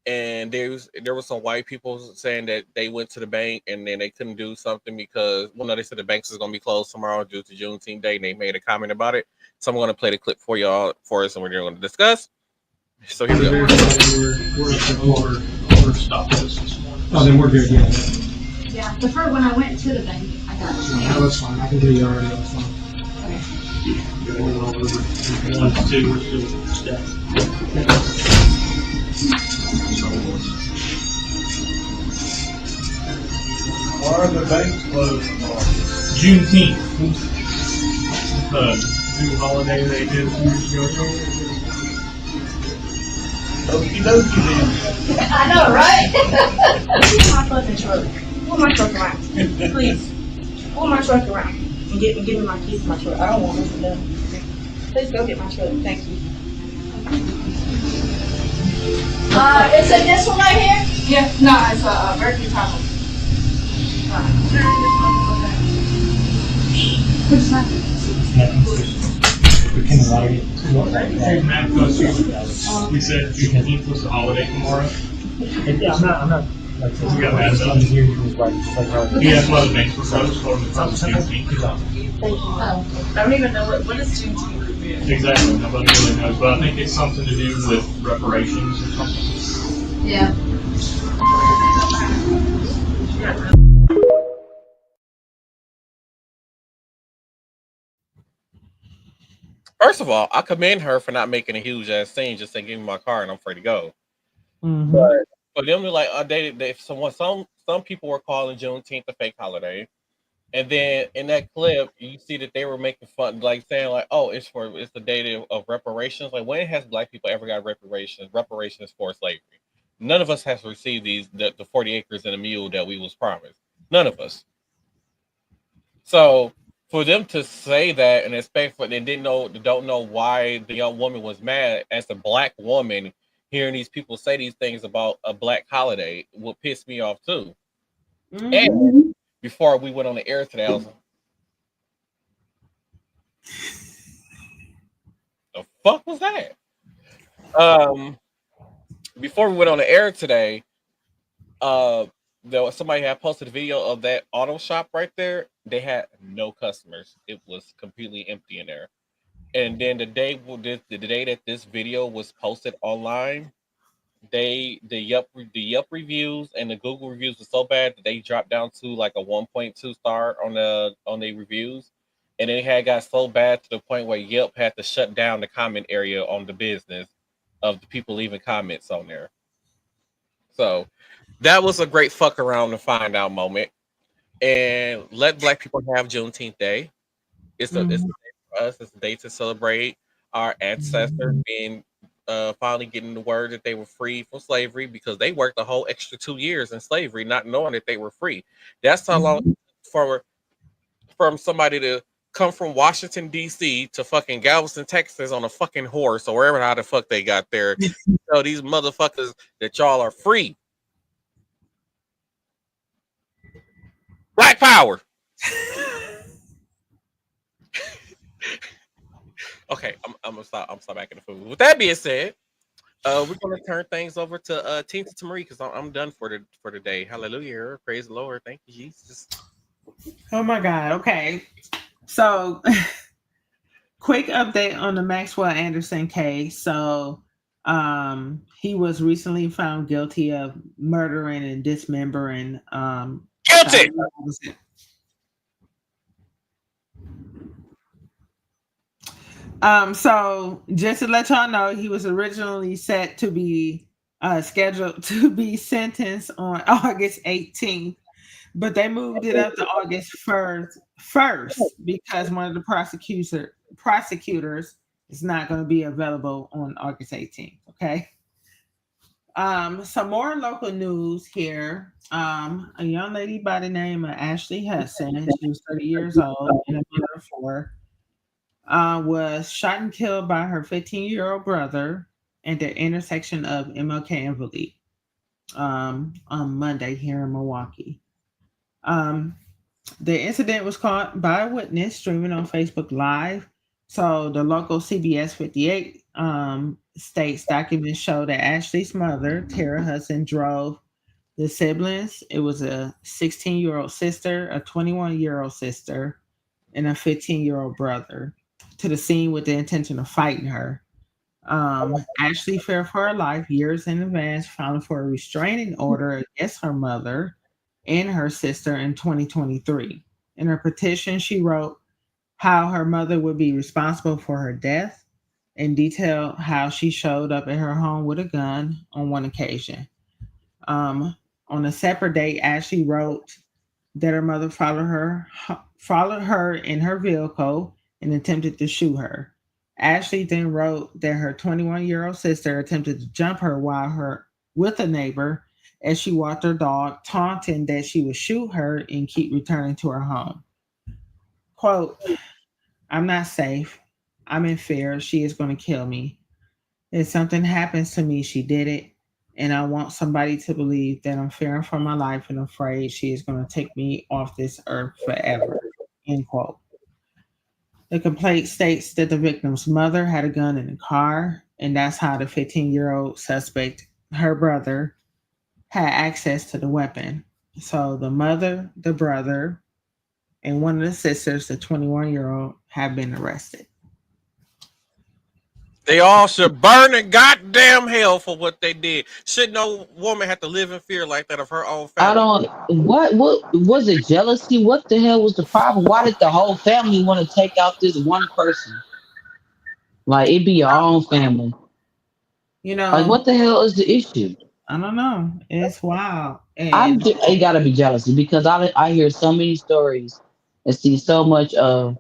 and there was some white people saying that they went to the bank and then they couldn't do something because they said the banks is going to be closed tomorrow due to Juneteenth Day, and they made a comment about it. So I'm going to play the clip for us, and we're going to discuss. So here we go. We're at the overstop this morning. Oh, then we're good. Yeah, the first when I went to the bank, I got it. Yeah, that's fine. I can do you already. That's fine. Okay. Going over 1 to 2, we're still steps. Why are the banks closed tomorrow? Juneteenth. New holiday they did a few years ago. Okie dokie then. I know, right? Pull my fucking truck. Pull my truck around. Please. Pull my truck around. And give me my keys to my truck. I don't want this to done. Please go get my truck. Thank you. Is it this one right here? Yeah. No, it's a Berkeley problem. What's that? We said Juneteenth was the holiday tomorrow. Yeah, I'm not Like, we got mad about it. He has a lot of things proposed for the Juneteenth. I don't even know what is Juneteenth. Exactly, nobody really knows, but I think it's something to do with reparations or something. Yeah. First of all, I commend her for not making a huge ass scene, just saying, "Give me my car and I'm free to go." Mhm. But for them to like, some people were calling Juneteenth a fake holiday, and then in that clip, you see that they were making fun, like saying like, "Oh, it's the day of reparations." Like, when has Black people ever got reparations? Reparations for slavery. None of us has received the 40 acres and a mule that we was promised. None of us. So for them to say that and expect for they don't know why the young woman was mad as a Black woman, hearing these people say these things about a Black holiday would piss me off too. Mhm. And before we went on the air today, I was like, the fuck was that? Before we went on the air today, somebody had posted a video of that auto shop right there. They had no customers. It was completely empty in there. And then the day that this video was posted online, the Yelp reviews and the Google reviews were so bad that they dropped down to like a 1.2 star on the reviews, and it had got so bad to the point where Yelp had to shut down the comment area on the business of the people leaving comments on there. So that was a great fuck around to find out moment. And let Black people have Juneteenth Day. It's a day for us. It's a day to celebrate our ancestors being finally getting the word that they were free from slavery, because they worked a whole extra 2 years in slavery, not knowing that they were free. That's how long from somebody to come from Washington D.C. to fucking Galveston, Texas, on a fucking horse or wherever how the fuck they got there. Tell these motherfuckers that y'all are free. Black power. Okay, I'm gonna stop. I'm stop acting the fool. With that being said, we're gonna turn things over to Tina to Marie, because I'm done for the day. Hallelujah, praise the Lord, thank you, Jesus. Oh my God. Okay, so quick update on the Maxwell Anderson case. So, he was recently found guilty of murdering and dismembering. Guilty. So just to let y'all know, he was originally set to be scheduled to be sentenced on August 18th, but they moved it up to August 1st because one of the prosecutors is not going to be available on August 18th. Okay. Some more local news here. A young lady by the name of Ashley Hudson, she was 30 years old and a mother of four, was shot and killed by her 15-year-old brother at the intersection of MLK and Valley on Monday here in Milwaukee. The incident was caught by a witness streaming on Facebook Live. So the local CBS 58 states documents show that Ashley's mother, Tara Hudson, drove the siblings. It was a 16-year-old sister, a 21-year-old sister, and a 15-year-old brother to the scene with the intention of fighting her. Ashley feared for her life years in advance, filing for a restraining order against her mother and her sister in 2023. In her petition, she wrote how her mother would be responsible for her death and detailed how she showed up at her home with a gun on one occasion. On a separate date, Ashley wrote that her mother followed her in her vehicle and attempted to shoot her. Ashley then wrote that her 21-year-old sister attempted to jump her with a neighbor as she walked her dog, taunting that she would shoot her and keep returning to her home. Quote, "I'm not safe. I'm in fear. She is going to kill me. If something happens to me, she did it. And I want somebody to believe that I'm fearing for my life and afraid she is going to take me off this earth forever." End quote. The complaint states that the victim's mother had a gun in the car, and that's how the 15-year-old suspect, her brother, had access to the weapon. So the mother, the brother, and one of the sisters, the 21-year-old, have been arrested. They all should burn in goddamn hell for what they did. Should no woman have to live in fear like that of her own I family? don't. What was it? Jealousy? What the hell was the problem? Why did the whole family want to take out this one person? Like it be your own family. You Like know, what the hell is the issue? I don't know. It's wild. And It gotta be jealousy because I hear so many stories and see so much of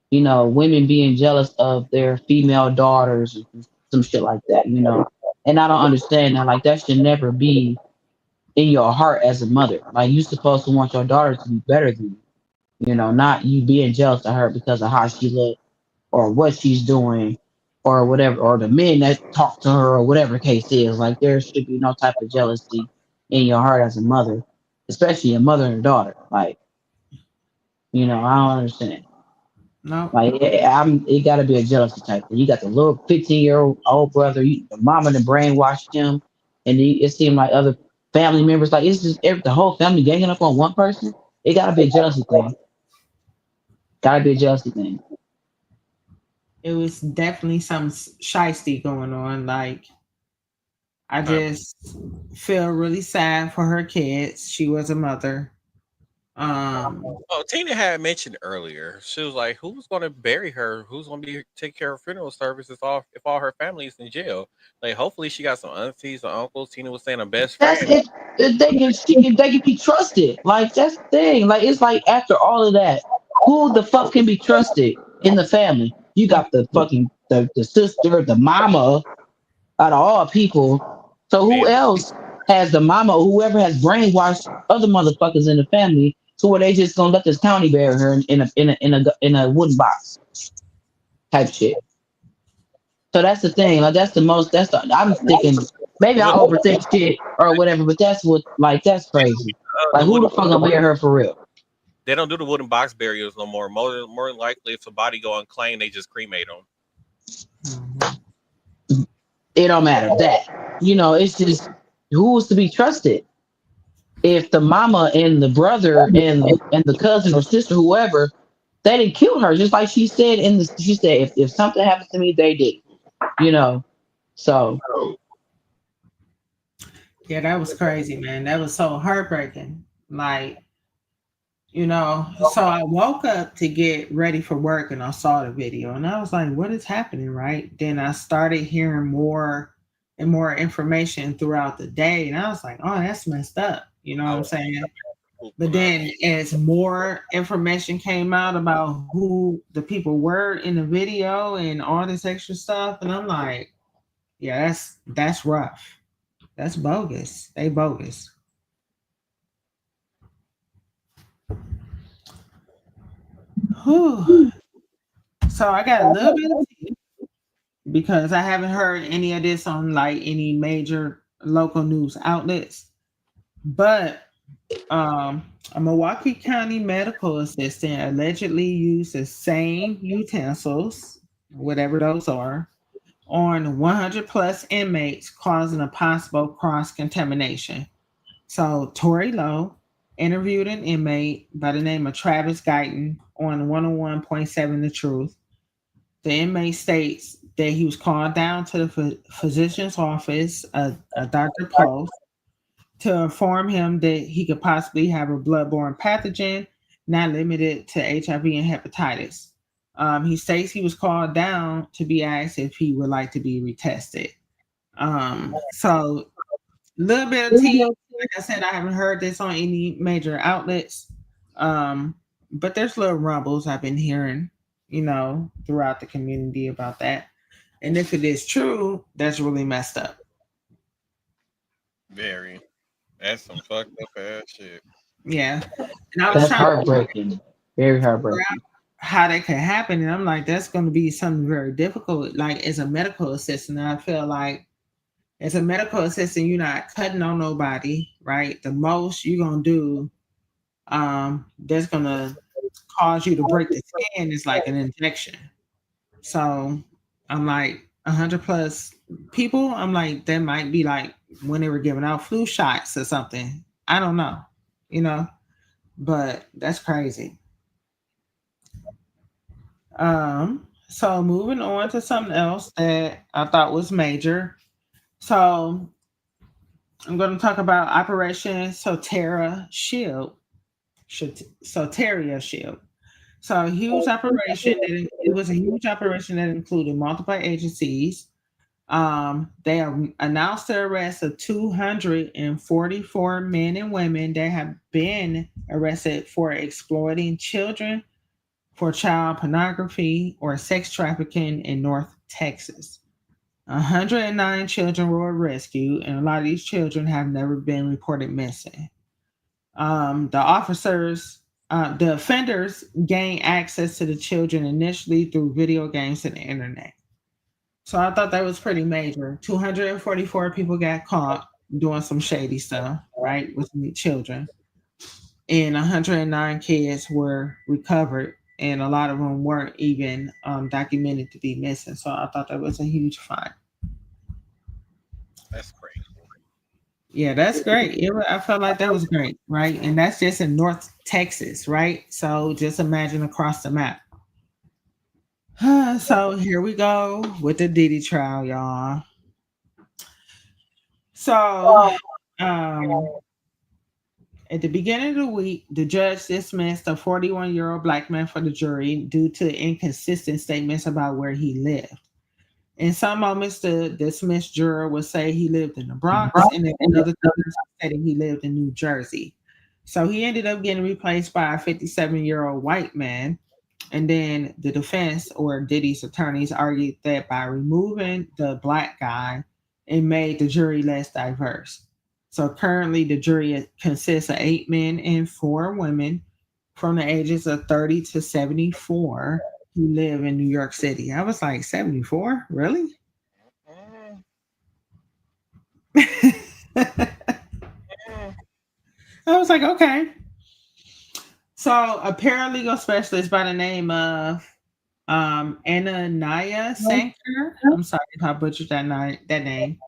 women being jealous of their female daughters and some shit like that. And I don't understand that. Like that should never be in your heart as a mother. Like you supposed to want your daughter to be better than you. Not you being jealous of her because of how she look or what she's doing or whatever, or the men that talk to her or whatever the case is. Like there should be no type of jealousy in your heart as a mother, especially a mother and a daughter. Like, I don't understand. no, Like it gotta be a jealousy type thing. You got the little 15-year-old old brother, the mama that brainwashed him, and it seemed like other family members, like it's just the whole family ganging up on one person. It gotta be a jealousy thing. Gotta be a jealousy thing. it was definitely some shiesty going on. Like, I just feel really sad for her kids. She was a mother. Oh, Tina had mentioned earlier. She was like, "Who's going to bury her? Who's going to be take care of funeral services if all her family's in jail? Like, hopefully she got some aunties or uncles." Tina was saying a best That's friend. it. They can be trusted. Like that's the thing. Like it's like after all of that, who the fuck can be trusted in the family? You got the fucking the sister, the mama, out of all people. So who else has the mama or whoever has brainwashed other motherfuckers in the family to where they just gonna let this county bury her in a wooden box type shit? So that's the thing. Like I'm thinking maybe I overthink shit or whatever, but that's crazy. Like who the fuck gonna bury her for real? They don't do the wooden box burials no more. More than likely, if a body go unclaimed, they just cremate them. It don't matter that. It's just who's to be trusted. If the mama and the brother and the cousin or sister, whoever, they didn't kill her, just like she said she said, if something happens to me, they did. So Yeah, that was crazy, man. That was so heartbreaking. Like, so I woke up to get ready for work and I saw the video and I was like, what is happening, right? Then I started hearing more and more information throughout the day. And I was like, oh, that's messed up. You know what I'm saying? But then as more information came out about who the people were in the video and all this extra stuff, and I'm like, yeah, that's rough. That's bogus. They bogus. Whew. So I got a little bit of tea because I haven't heard any of this on like any major local news outlets. But a Milwaukee County medical assistant allegedly used the same utensils, whatever those are, on 100 plus inmates, causing a possible cross contamination. So Tori Lowe interviewed an inmate by the name of Travis Guyton on 101.7 The Truth. The inmate states that he was called down to the physician's office, a Dr. Post, to inform him that he could possibly have a bloodborne pathogen, not limited to HIV and hepatitis. He states he was called down to be asked if he would like to be retested. So a little bit of tea. Like I said, I haven't heard this on any major outlets. But there's little rumbles I've been hearing, throughout the community about that. And if it is true, that's really messed up. Very. That's some fucked up ass shit. Yeah. And I was that's trying heartbreaking. Very heartbreaking. How that could happen. And I'm like, that's going to be something very difficult. Like as a medical assistant, I feel like as a medical assistant, you're not cutting on nobody, right? The most you're going to do that's going to cause you to break the skin is like an injection. So I'm like, 100 plus people. I'm like, that might be like when they were giving out flu shots or something. I don't know, you know, but that's crazy. So moving on to something else that I thought was major. So I'm going to talk about Operation Soteria Shield. Soteria Shield. So a huge operation. It was a huge operation that included multiple agencies. They announced the arrest of 244 men and women that have been arrested for exploiting children for child pornography or sex trafficking in North Texas. 109 children were rescued, and a lot of these children have never been reported missing. The offenders gained access to the children initially through video games and the internet. So I thought that was pretty major. 244 people got caught doing some shady stuff, right, with the children. And 109 kids were recovered, and a lot of them weren't even documented to be missing. So I thought that was a huge find. That's great. Yeah, that's great. I felt like that was great, right? And that's just in North Texas, right? So just imagine across the map. So here we go with the Diddy trial, y'all. So at the beginning of the week, the judge dismissed a 41-year-old black man for the jury due to inconsistent statements about where he lived. In some moments, the dismissed juror would say he lived in the Bronx, and then another times said he lived in New Jersey. So he ended up getting replaced by a 57-year-old white man. And then the defense or Diddy's attorneys argued that by removing the black guy, it made the jury less diverse. So currently, the jury consists of 8 men and 4 women from the ages of 30 to 74 who live in New York City. I was like, 74? Really? I was like, okay. So a paralegal specialist by the name of Anania Sanker, I'm sorry if I butchered that name,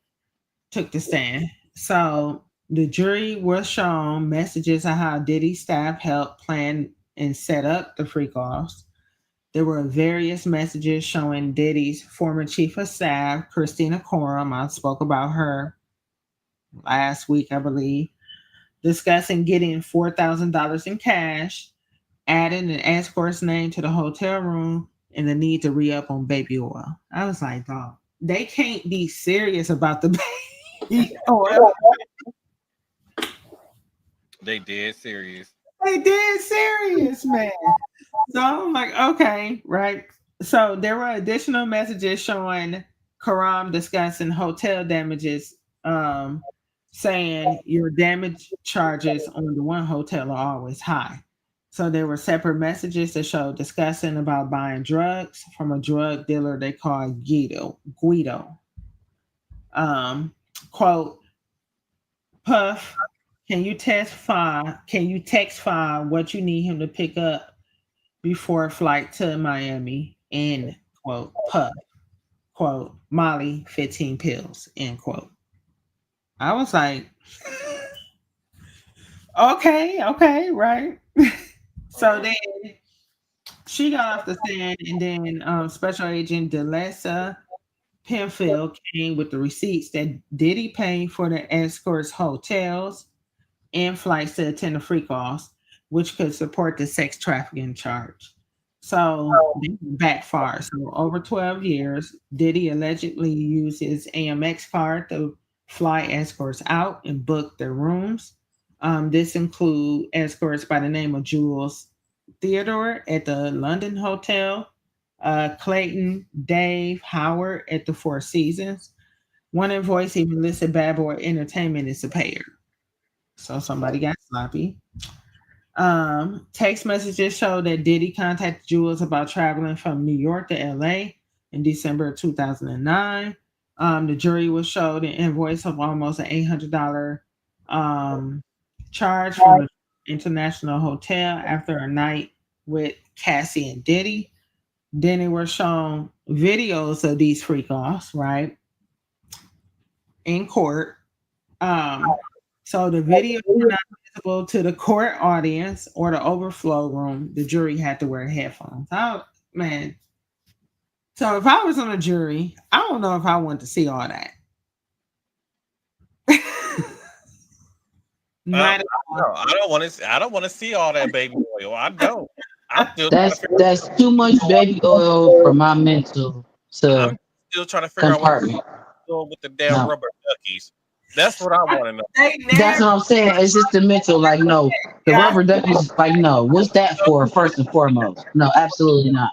took the stand. So the jury was shown messages of how Diddy staff helped plan and set up the freak-offs. There were various messages showing Diddy's former chief of staff, Christina Coram, I spoke about her last week, I believe, discussing getting $4,000 in cash, adding an escort's name to the hotel room, and the need to re-up on baby oil. I was like, dog, they can't be serious about the baby oil. They dead serious. They dead serious, man. So I'm like, okay, right. So there were additional messages showing Karam discussing hotel damages, saying your damage charges on the one hotel are always high. So there were separate messages that showed discussing about buying drugs from a drug dealer they call Guido. Quote, Puff, can you text Five what you need him to pick up before flight to Miami? End quote. Puff. Quote, Molly, 15 pills. End quote. I was like, okay, right. So then she got off the stand, and then Special Agent Delessa Penfield came with the receipts that Diddy paid for the escorts' hotels and flights to attend the freak-offs, which could support the sex trafficking charge. So they backfired. So over 12 years, Diddy allegedly used his Amex card to fly escorts out and book their rooms. This include escorts by the name of Jules Theodore at the London Hotel, Clayton Dave Howard at the Four Seasons. One invoice even listed Bad Boy Entertainment as a payer. So somebody got sloppy. Text messages show that Diddy contacted Jules about traveling from New York to LA in December of 2009. The jury was showed an invoice of almost an $800 charge from an international hotel after a night with Cassie and Diddy. Then they were shown videos of these freak offs, right, in court. So the video were not visible to the court audience or the overflow room. The jury had to wear headphones. Man. So if I was on a jury, I don't know if I want to see all that. I don't want to see all that baby oil. I don't. That's too much baby oil for my mental I'm still trying to figure compartment. out what's going with the damn rubber duckies. That's what I want to know. That's what I'm saying. It's just the mental. Like, no, the rubber duckies. Like, no, what's that for? First and foremost, no, absolutely not.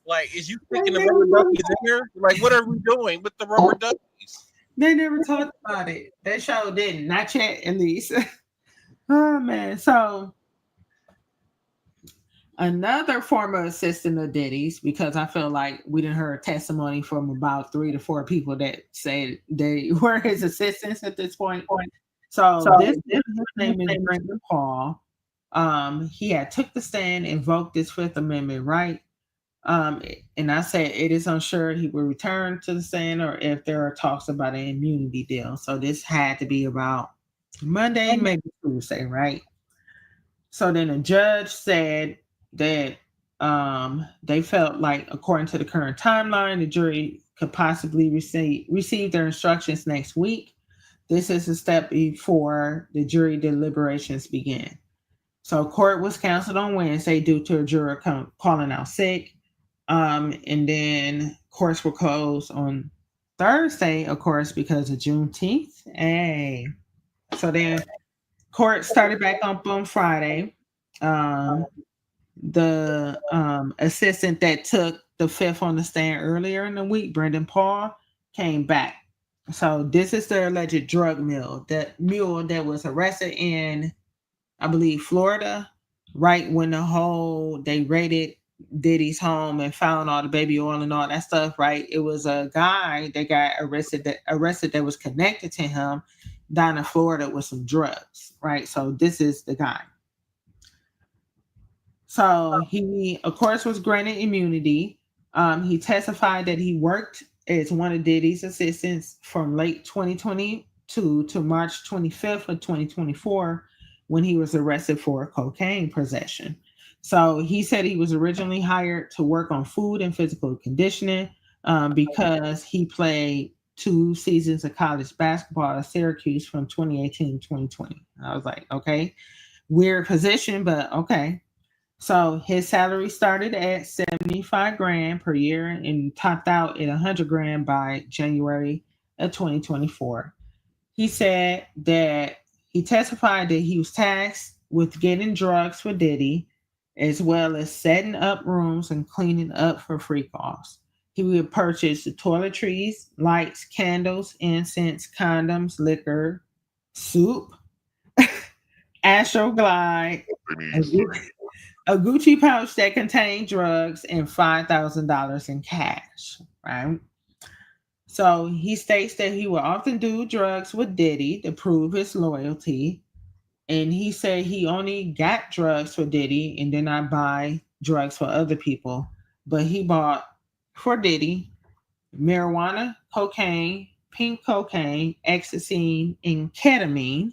Like, is you sticking the rubber duckies in here? Like, what are we doing with the rubber duckies? They never talked about it. That show didn't. Not yet, at least. Oh man. So another former assistant of Diddy's, because I feel like we didn't hear testimony from about 3 to 4 people that said they were his assistants at this point. So this his name is Brendan Paul. He had took the stand, invoked this Fifth Amendment right. And I said it is unsure he will return to the stand or if there are talks about an immunity deal. So this had to be about Monday, maybe Tuesday, right? So then a judge said that they felt like, according to the current timeline, the jury could possibly receive their instructions next week. This is a step before the jury deliberations begin. So court was canceled on Wednesday due to a juror calling out sick. And then courts were closed on Thursday, of course, because of Juneteenth. Hey. So then court started back up on Friday. The assistant that took the fifth on the stand earlier in the week, Brendan Paul, came back. So this is the alleged drug mule that was arrested in, I believe, Florida, right when they raided Diddy's home and found all the baby oil and all that stuff, right? It was a guy that got arrested that was connected to him down in Florida with some drugs, right? So this is the guy. So he, of course, was granted immunity. He testified that he worked as one of Diddy's assistants from late 2022 to March 25th of 2024 when he was arrested for cocaine possession. So he said he was originally hired to work on food and physical conditioning because he played 2 seasons of college basketball at Syracuse from 2018 to 2020. I was like, okay, weird position, but okay. So his salary started at $75,000 per year and topped out at $100,000 by January of 2024. He said that he testified that he was tasked with getting drugs for Diddy, as well as setting up rooms and cleaning up for freak-offs. He would purchase the toiletries, lights, candles, incense, condoms, liquor, soup, Astroglide, a Gucci pouch that contained drugs, and $5,000 in cash, right? So he states that he will often do drugs with Diddy to prove his loyalty. And he said he only got drugs for Diddy and did not buy drugs for other people. But he bought for Diddy marijuana, cocaine, pink cocaine, ecstasy, and ketamine,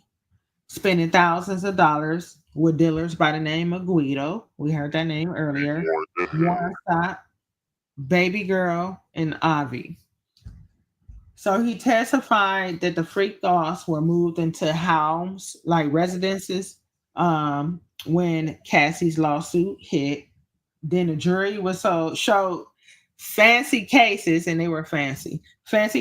spending thousands of dollars with dealers by the name of Guido. We heard that name earlier. One Stop, Baby Girl, and Avi. So he testified that the freak-offs were moved into homes, like residences, when Cassie's lawsuit hit. Then the jury showed fancy cases, and they were fancy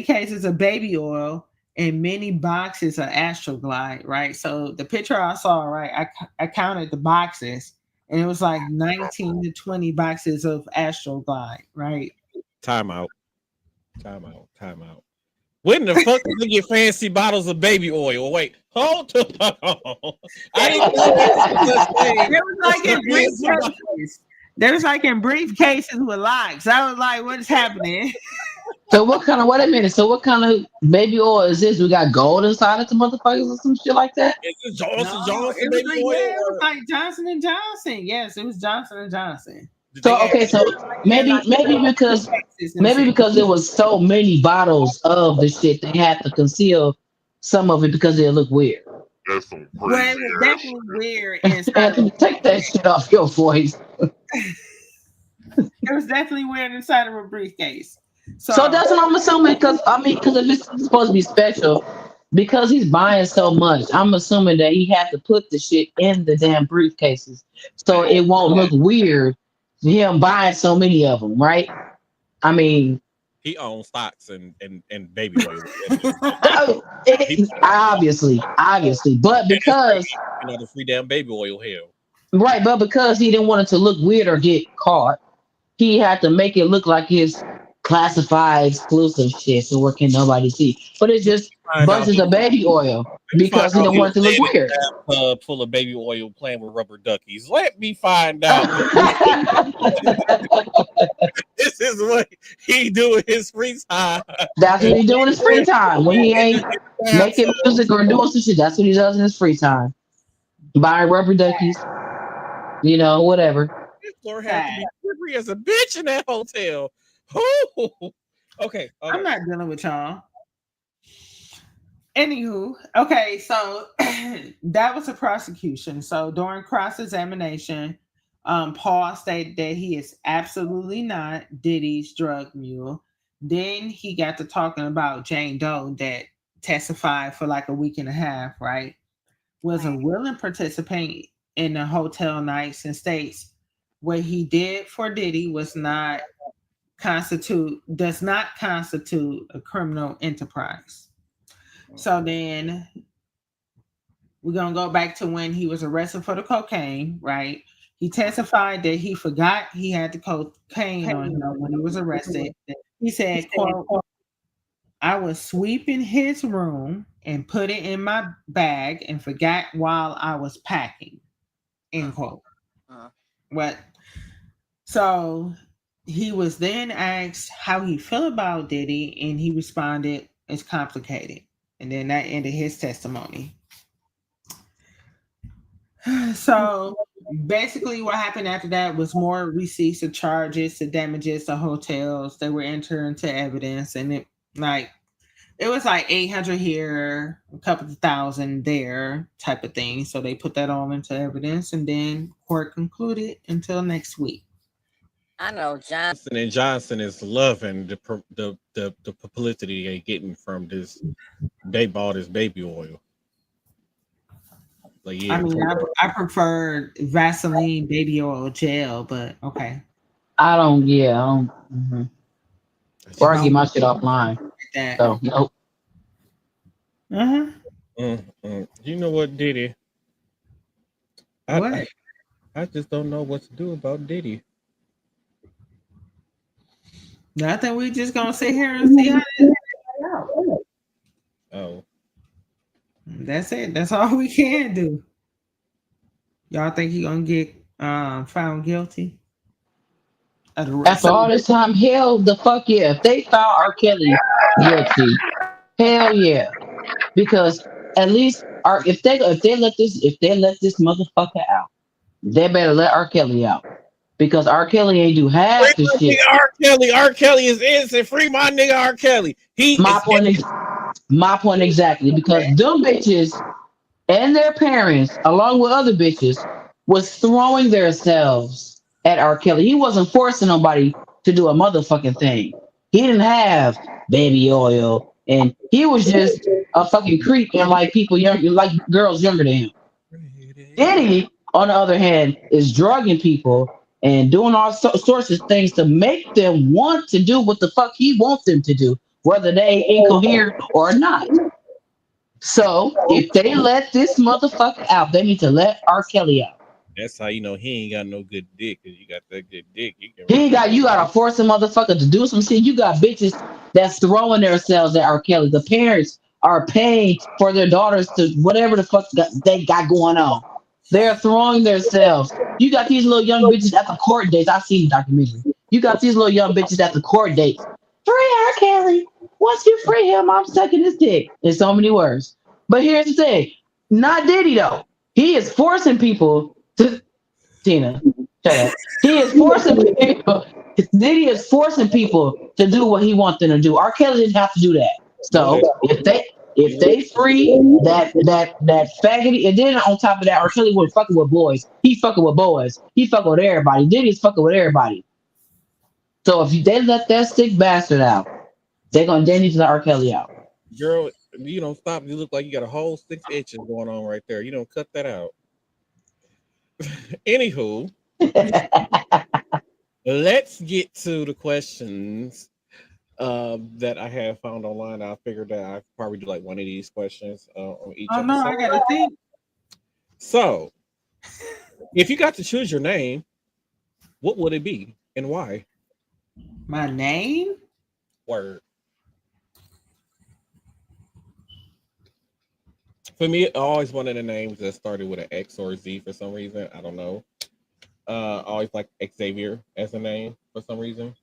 cases of baby oil and many boxes of Astroglide, right? So the picture I saw, right, I counted the boxes, and it was like 19 to 20 boxes of Astroglide, right? Time out. When the fuck did you get fancy bottles of baby oil? Wait, hold on. I didn't know there was like in briefcases with locks. I was like, what is happening? So wait a minute. So what kind of baby oil is this? We got gold inside of the motherfuckers or some shit like that? Is it Johnson It was like Johnson & Johnson. Yes, it was Johnson & Johnson. So okay, so maybe because there was so many bottles of the shit, they had to conceal some of it because it looked weird. That's some Well, crazy it was ass definitely shit. weird inside. Anthony, take that shit off your voice. It was definitely weird inside of a briefcase. So that's what I'm assuming. Because if it's supposed to be special, because he's buying so much, I'm assuming that he had to put the shit in the damn briefcases so it won't look weird. Him buying so many of them, right? I mean, He owns stocks and baby oil. obviously, but because the free damn baby oil hell. right, but because he didn't want it to look weird or get caught, he had to make it look like his classified exclusive shit, so where can nobody see? But it's just bunches of baby oil because he didn't want it to look weird. Full of baby oil playing with rubber duckies. Let me find out. This is what he do in his free time. That's what he do in his free time when he ain't making music or doing some shit. That's what he does in his free time. Buying rubber duckies, whatever. This floor had to be slippery as a bitch in that hotel. Okay. I'm not dealing with y'all. Anywho, okay, so that was a prosecution. So during cross-examination, Paul stated that he is absolutely not Diddy's drug mule. Then he got to talking about Jane Doe that testified for like a week and a half, right? Was a willing participant in the hotel nights and states what he did for Diddy does not constitute a criminal enterprise. So then we're going to go back to when he was arrested for the cocaine, right? He testified that he forgot he had the cocaine on him when he was arrested. He said, quote, I was sweeping his room and put it in my bag and forgot while I was packing, end quote. What? So he was then asked how he felt about Diddy, and he responded, it's complicated. And then that ended his testimony. So basically what happened after that was more receipts of charges, the damages to hotels. They were entered into evidence, and it was like 800 here, a couple of thousand there type of thing. So they put that all into evidence, and then court concluded until next week. I know Johnson is loving the publicity they're getting from this. They bought his baby oil. Like, yeah, I mean, I prefer Vaseline baby oil gel, but okay. I don't. Or I get my shit offline. So nope. You know what, Diddy? What? I just don't know what to do about Diddy. Nothing. We just gonna sit here and see how it plays out. Oh, that's it. That's all we can do. Y'all think he gonna get found guilty? After all this time, hell the fuck yeah. If they found R. Kelly guilty, hell yeah. Because at least if they let this motherfucker out, they better let R. Kelly out. Because R. Kelly ain't do half the shit. R. Kelly is innocent. Free my nigga R. Kelly. My point exactly. Because them bitches and their parents, along with other bitches, was throwing themselves at R. Kelly. He wasn't forcing nobody to do a motherfucking thing. He didn't have baby oil, and he was just a fucking creep and like girls younger than him. Diddy, on the other hand, is drugging people and doing all sorts of things to make them want to do what the fuck he wants them to do, whether they incoherent or not. So if they let this motherfucker out, they need to let R. Kelly out. That's how you know he ain't got no good dick, because you got that good dick. You gotta force a motherfucker to do some shit. You got bitches that's throwing themselves at R. Kelly. The parents are paying for their daughters to whatever the fuck they got going on. They're throwing themselves. You got these little young bitches at the court dates. I've seen the documentary. You got these little young bitches at the court dates. Free R. Kelly. Once you free him, I'm sucking his dick. In so many words. But here's the thing. Not Diddy, though. He is forcing people to, Tina, Shut up. He is forcing people. Diddy is forcing people to do what he wants them to do. R. Kelly didn't have to do that. So if they free that faggoty, and then on top of that, R. Kelly was fucking with boys. He fucking with boys. He fucking with everybody. Diddy's fucking with everybody. So if they let that sick bastard out, they need to let R. Kelly out. Girl, you don't stop. You look like you got a whole 6 inches going on right there. You don't cut that out. Anywho, let's get to the questions that I have found online. I figured that I probably do like one of these questions on each episode. No, I gotta think. So, if you got to choose your name, what would it be and why? My name? Word. For me, I always wanted a name that started with an X or a Z for some reason. I don't know. I always like Xavier as a name for some reason.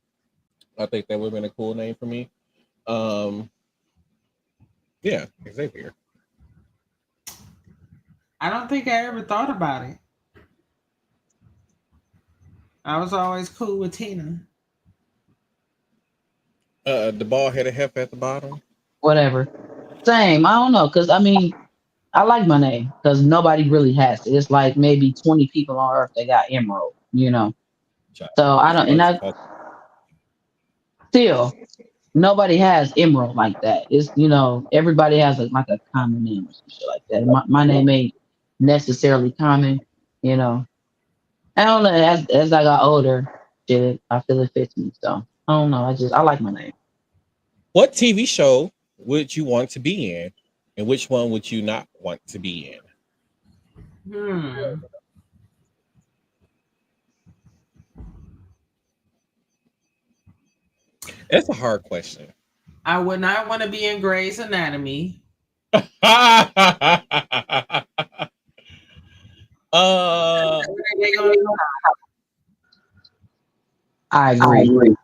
I think that would have been a cool name for me. Yeah, Xavier. I don't think I ever thought about it. I was always cool with Tina. The bald headed heifer at the bottom. Whatever. Same. I don't know, because I mean, I like my name because nobody really has it. It's like maybe 20 people on Earth that got Emerald, you know. So I don't, and I still nobody has Emerald like that. It's, you know, everybody has like a common name or some shit like that. My name ain't necessarily common, you know. I don't know. As I got older, shit, I feel it fits me. So I don't know. I like my name. What TV show would you want to be in, and which one would you not want to be in? That's a hard question. I would not want to be in Grey's Anatomy. I agree.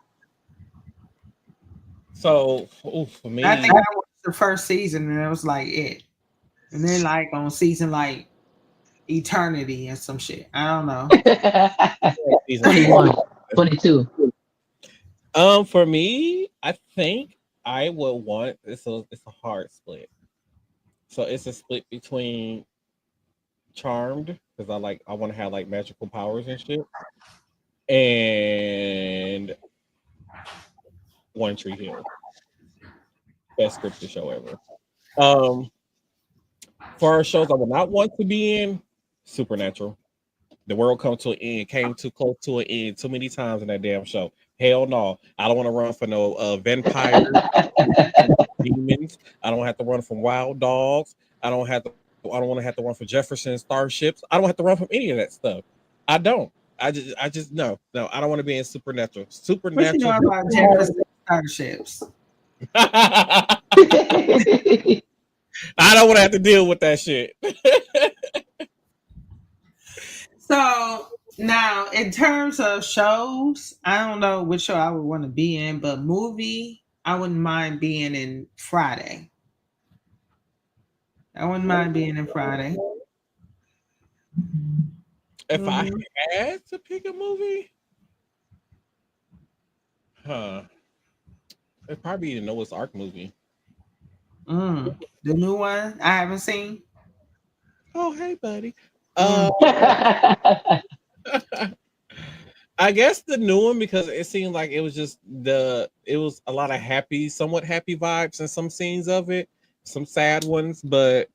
So, for me, I think I watched the first season and it was like it, and then like on season like Eternity and some shit. I don't know. 21, 22. For me, I think I would want it's a hard split. So it's a split between Charmed, because I want to have like magical powers and shit, and One Tree Hill. Best scripted show ever. For our shows I would not want to be in, Supernatural. The world came too close to an end too many times in that damn show. Hell no. I don't want to run for no vampires, demons. I don't have to run from wild dogs. I don't want to have to run for Jefferson starships. I don't have to run from any of that stuff. I don't. I just no. I don't want to be in Supernatural. What you know about Jefferson starships? I don't want to have to deal with that shit. So now, in terms of shows, I don't know which show I would want to be in, but movie, I wouldn't mind being in Friday. I wouldn't mind being in Friday. If I had to pick a movie, it'd probably be the Noah's Ark movie. The new one I haven't seen. Oh, hey, buddy. I guess the new one, because it seemed like it was it was a lot of somewhat happy vibes in some scenes of it, some sad ones, but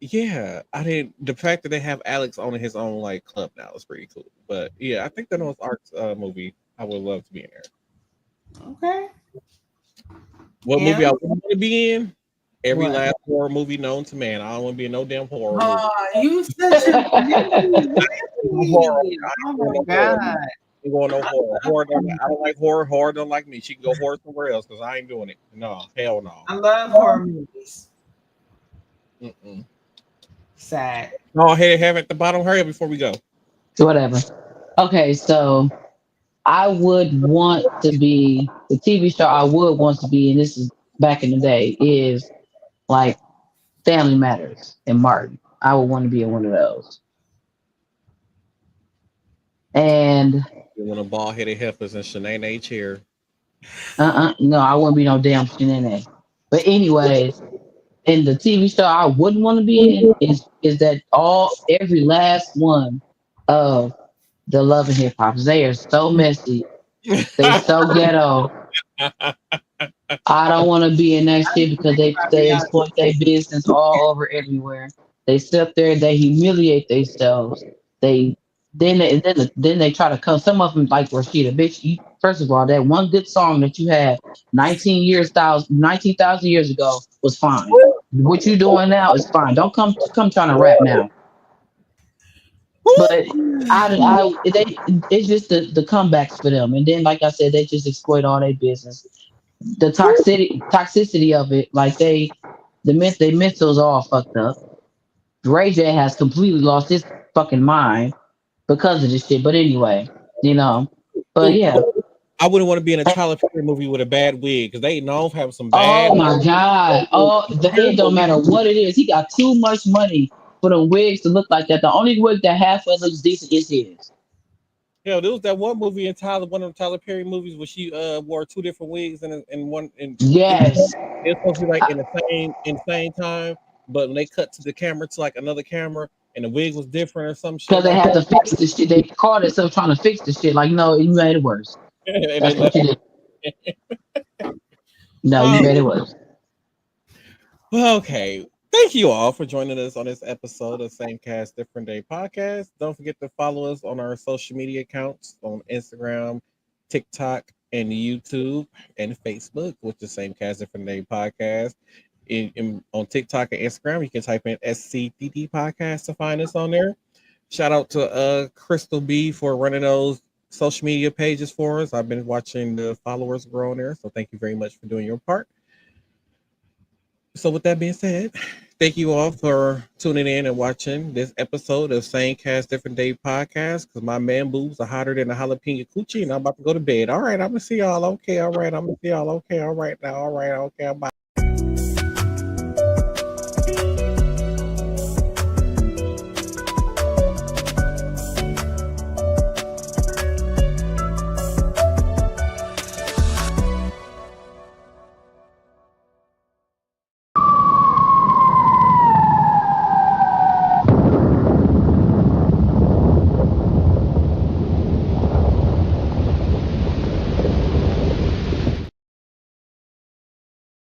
yeah, the fact that they have Alex owning his own like club now is pretty cool. But yeah, I think the Noah's Ark movie, I would love to be in there. Okay. What movie I want to be in? Every last horror movie known to man. I don't want to be in no damn horror movie. You such a horror. Oh my god. I'm going no horror. I don't like horror. Horror don't like me. She can go horror somewhere else because I ain't doing it. No, hell no. I love horror movies. Sad. Oh, hey, have at the bottom. Hurry up before we go. Whatever. Okay, so I would want to be the TV show I would want to be, and this is back in the day, is like Family Matters and Martin. I would want to be in one of those. And You want a bald headed heifers and Shanae chair. no, I wouldn't be no damn shenanigans. But anyways, in the TV show I wouldn't want to be in is that every last one of the Love and Hip Hops. They are so messy. They so ghetto. I don't want to be in that shit because they exploit their business all over everywhere. They sit there, they humiliate themselves. They then they try to come. Some of them like Rashida, bitch. First of all, that one good song that you had 19,000 years ago was fine. What you doing now is fine. Don't come trying to rap now. But it's just the comebacks for them, and then like I said, they just exploit all their business. The toxicity of it, like they mentals all fucked up. Ray J has completely lost his fucking mind because of this shit. But anyway, but yeah. I wouldn't want to be in a Tyler Perry movie with a bad wig because they know have some bad. Oh my god! It don't matter what it is. He got too much money for the wigs to look like that. The only wig that halfway looks decent is his. Yeah, there was that one movie in one of the Tyler Perry movies where she wore two different wigs in one. Yes. It's supposed to be like in the same time, but when they cut to the camera to like another camera and the wig was different or some shit. Because they had to fix the shit. They caught themselves trying to fix the shit. Like, no, you made it worse. That's what you did. No, you made it worse. Okay. Thank you all for joining us on this episode of Same Cast Different Day podcast. Don't forget to follow us on our social media accounts on Instagram, TikTok, and YouTube and Facebook with the Same Cast Different Day podcast. On TikTok and Instagram, you can type in SCDD podcast to find us on there. Shout out to Crystal B for running those social media pages for us. I've been watching the followers grow on there, so thank you very much for doing your part. So with that being said, thank you all for tuning in and watching this episode of Same Cast Different Day podcast, because my man boobs are hotter than a jalapeno coochie and I'm about to go to bed. All right, I'm going to see y'all. Okay, all right, I'm going to see y'all. Okay, all right now. All right, okay, bye.